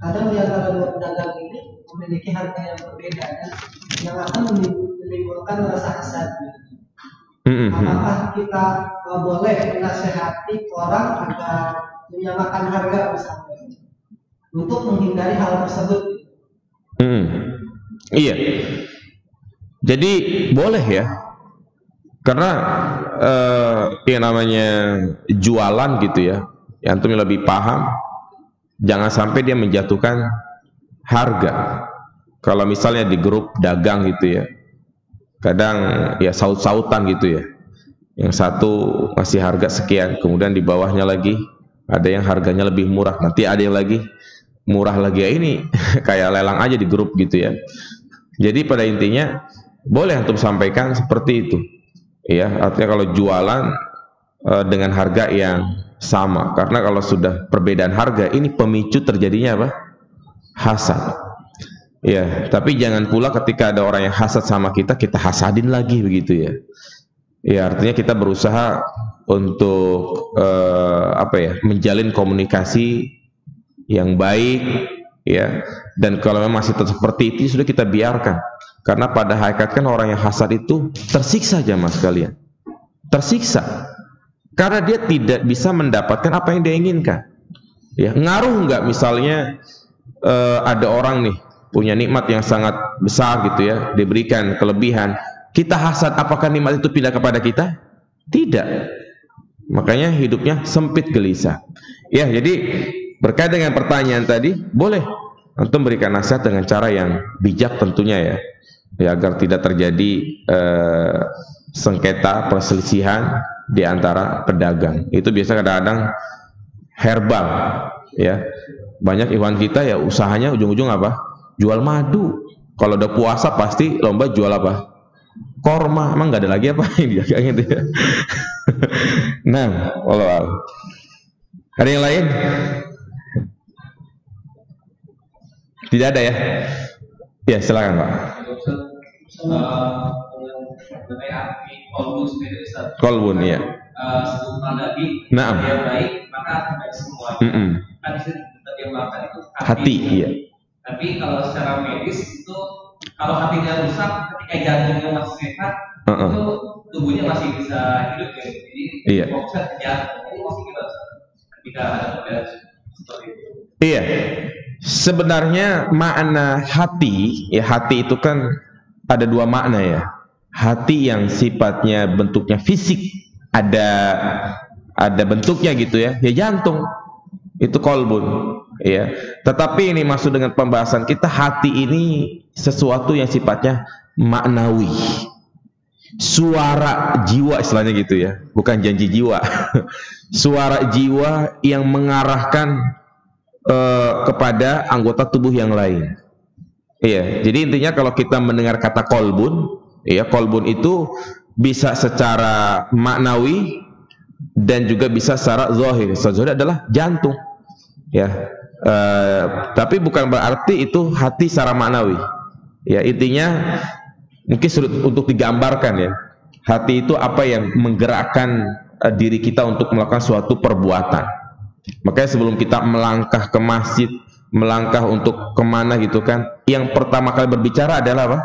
kadang di antara dua pedagang ini memiliki harga yang berbeda dan yang akan menimbulkan rasa hasad. Apakah kita boleh menasehati orang agar menyamakan harga misalnya untuk menghindari hal tersebut?
Iya. Jadi boleh ya, karena yang namanya jualan gitu ya, yang antum lebih paham, jangan sampai dia menjatuhkan harga. Kalau misalnya di grup dagang gitu ya, kadang ya saut-sautan gitu ya, yang satu masih harga sekian, kemudian di bawahnya lagi ada yang harganya lebih murah, nanti ada yang lagi murah lagi, ya ini kayak lelang aja di grup gitu ya. Jadi pada intinya boleh antum sampaikan seperti itu ya, artinya kalau jualan dengan harga yang sama, karena kalau sudah perbedaan harga ini pemicu terjadinya apa? Hasad. Ya, tapi jangan pula ketika ada orang yang hasad sama kita, kita hasadin lagi begitu ya. Ya, artinya kita berusaha untuk menjalin komunikasi yang baik ya, dan kalau memang masih tetap seperti itu sudah kita biarkan, karena pada hakikatnya orang yang hasad itu tersiksa jemaah sekalian, tersiksa karena dia tidak bisa mendapatkan apa yang dia inginkan ya. Ngaruh nggak misalnya ada orang nih punya nikmat yang sangat besar gitu ya, diberikan kelebihan, kita hasad, apakah nikmat itu pindah kepada kita? Tidak. Makanya hidupnya sempit gelisah ya. Jadi berkait dengan pertanyaan tadi, boleh antum berikan nasihat dengan cara yang bijak tentunya ya, agar tidak terjadi sengketa perselisihan di antara pedagang. Itu biasa kadang-kadang herbal ya. Banyak ikhwan kita ya usahanya ujung-ujung apa? Jual madu. Kalau udah puasa pasti lomba jual apa? Korma. Emang nggak ada lagi apa yang dijaga gitu ya. Nah, Allah. Ada yang lain? Tidak ada ya? Ya, silakan Pak. Kolbun ya. Nah, hati iya.
Tapi kalau secara medis itu, kalau hatinya rusak, ketika jantungnya masih sehat, itu tubuhnya masih bisa hidup ya. Jadi fokusnya ke jantung. Jadi masih gimana? Ketika ada perbedaan.
Iya. Sebenarnya makna hati, ya hati itu kan ada dua makna ya. Hati yang sifatnya bentuknya fisik, ada bentuknya gitu ya. Ya jantung. Itu qalbun, ya. Tetapi ini masuk dengan pembahasan kita, hati ini sesuatu yang sifatnya maknawi. Suara jiwa istilahnya gitu ya, bukan janji jiwa. Suara jiwa yang mengarahkan kepada anggota tubuh yang lain. Iya, jadi intinya kalau kita mendengar kata qalbun, ya qalbun itu bisa secara maknawi dan juga bisa secara zahir. Zahir adalah jantung. Ya, tapi bukan berarti itu hati secara maknawi. Ya, intinya mungkin sulit untuk digambarkan ya. Hati itu apa yang menggerakkan diri kita untuk melakukan suatu perbuatan. Makanya sebelum kita melangkah ke masjid, melangkah untuk kemana gitu kan, yang pertama kali berbicara adalah apa?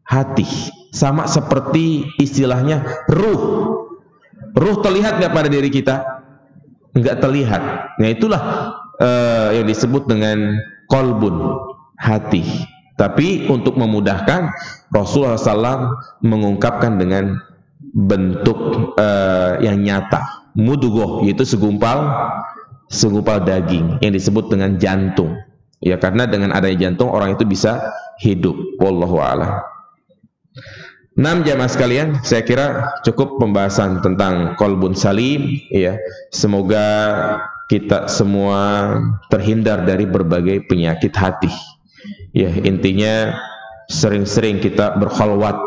Hati. Sama seperti istilahnya ruh. Ruh terlihat nggak pada diri kita? Nggak terlihat. Nah itulah yang disebut dengan qalbun, hati. Tapi untuk memudahkan, Rasulullah SAW mengungkapkan dengan bentuk yang nyata. Mudghah, yaitu segumpal daging yang disebut dengan jantung. Ya, karena dengan adanya jantung orang itu bisa hidup. Wallahu a'lam. 6 jamaah sekalian, saya kira cukup pembahasan tentang qalbun salim ya. Semoga kita semua terhindar dari berbagai penyakit hati. Ya, intinya sering-sering kita berkhalwat,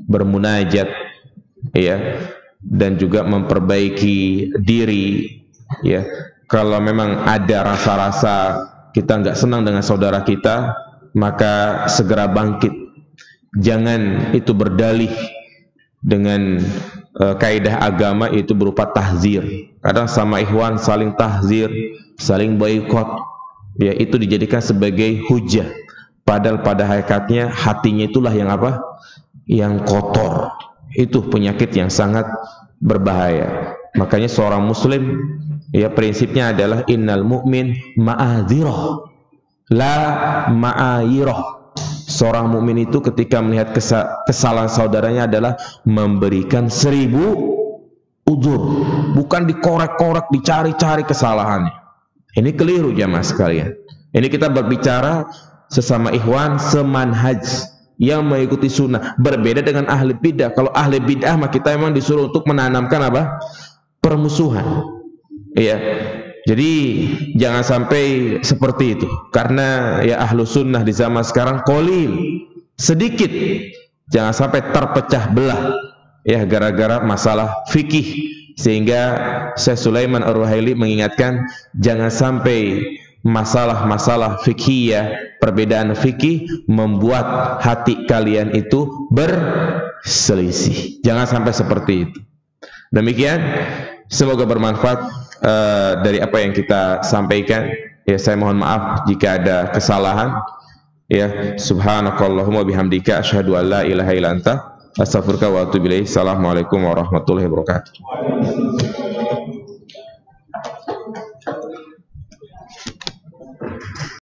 bermunajat ya, dan juga memperbaiki diri ya. Kalau memang ada rasa-rasa kita nggak senang dengan saudara kita, maka segera bangkit. Jangan itu berdalih dengan kaidah agama, itu berupa tahzir. Kadang sama ikhwan saling tahzir, saling boikot ya, itu dijadikan sebagai hujah. Padahal pada hakikatnya hatinya itulah yang apa? Yang kotor. Itu penyakit yang sangat berbahaya. Makanya seorang muslim ya prinsipnya adalah innal mu'min ma'adzirah la ma'ayirah. Seorang mukmin itu ketika melihat kesalahan saudaranya adalah memberikan 1000 uzur, bukan dikorek-korek, dicari-cari kesalahannya. Ini keliru jamaah sekalian. Ini kita berbicara sesama ikhwan semanhaj yang mengikuti sunnah. Berbeda dengan ahli bid'ah. Kalau ahli bid'ah mah kita memang disuruh untuk menanamkan apa? Permusuhan. Iya. Jadi jangan sampai seperti itu. Karena ya ahlu sunnah di zaman sekarang qalil, sedikit. Jangan sampai terpecah belah ya gara-gara masalah fikih. Sehingga Syekh Sulaiman Ar-Ruhaili mengingatkan jangan sampai masalah-masalah fikih, perbedaan fikih membuat hati kalian itu berselisih. Jangan sampai seperti itu. Demikian, semoga bermanfaat dari apa yang kita sampaikan. Ya, saya mohon maaf jika ada kesalahan. Ya, subhanakallahumma bihamdika asyhadu an la ilaha illa anta astaghfiruka wa atubu ilaik. Assalamualaikum warahmatullahi wabarakatuh.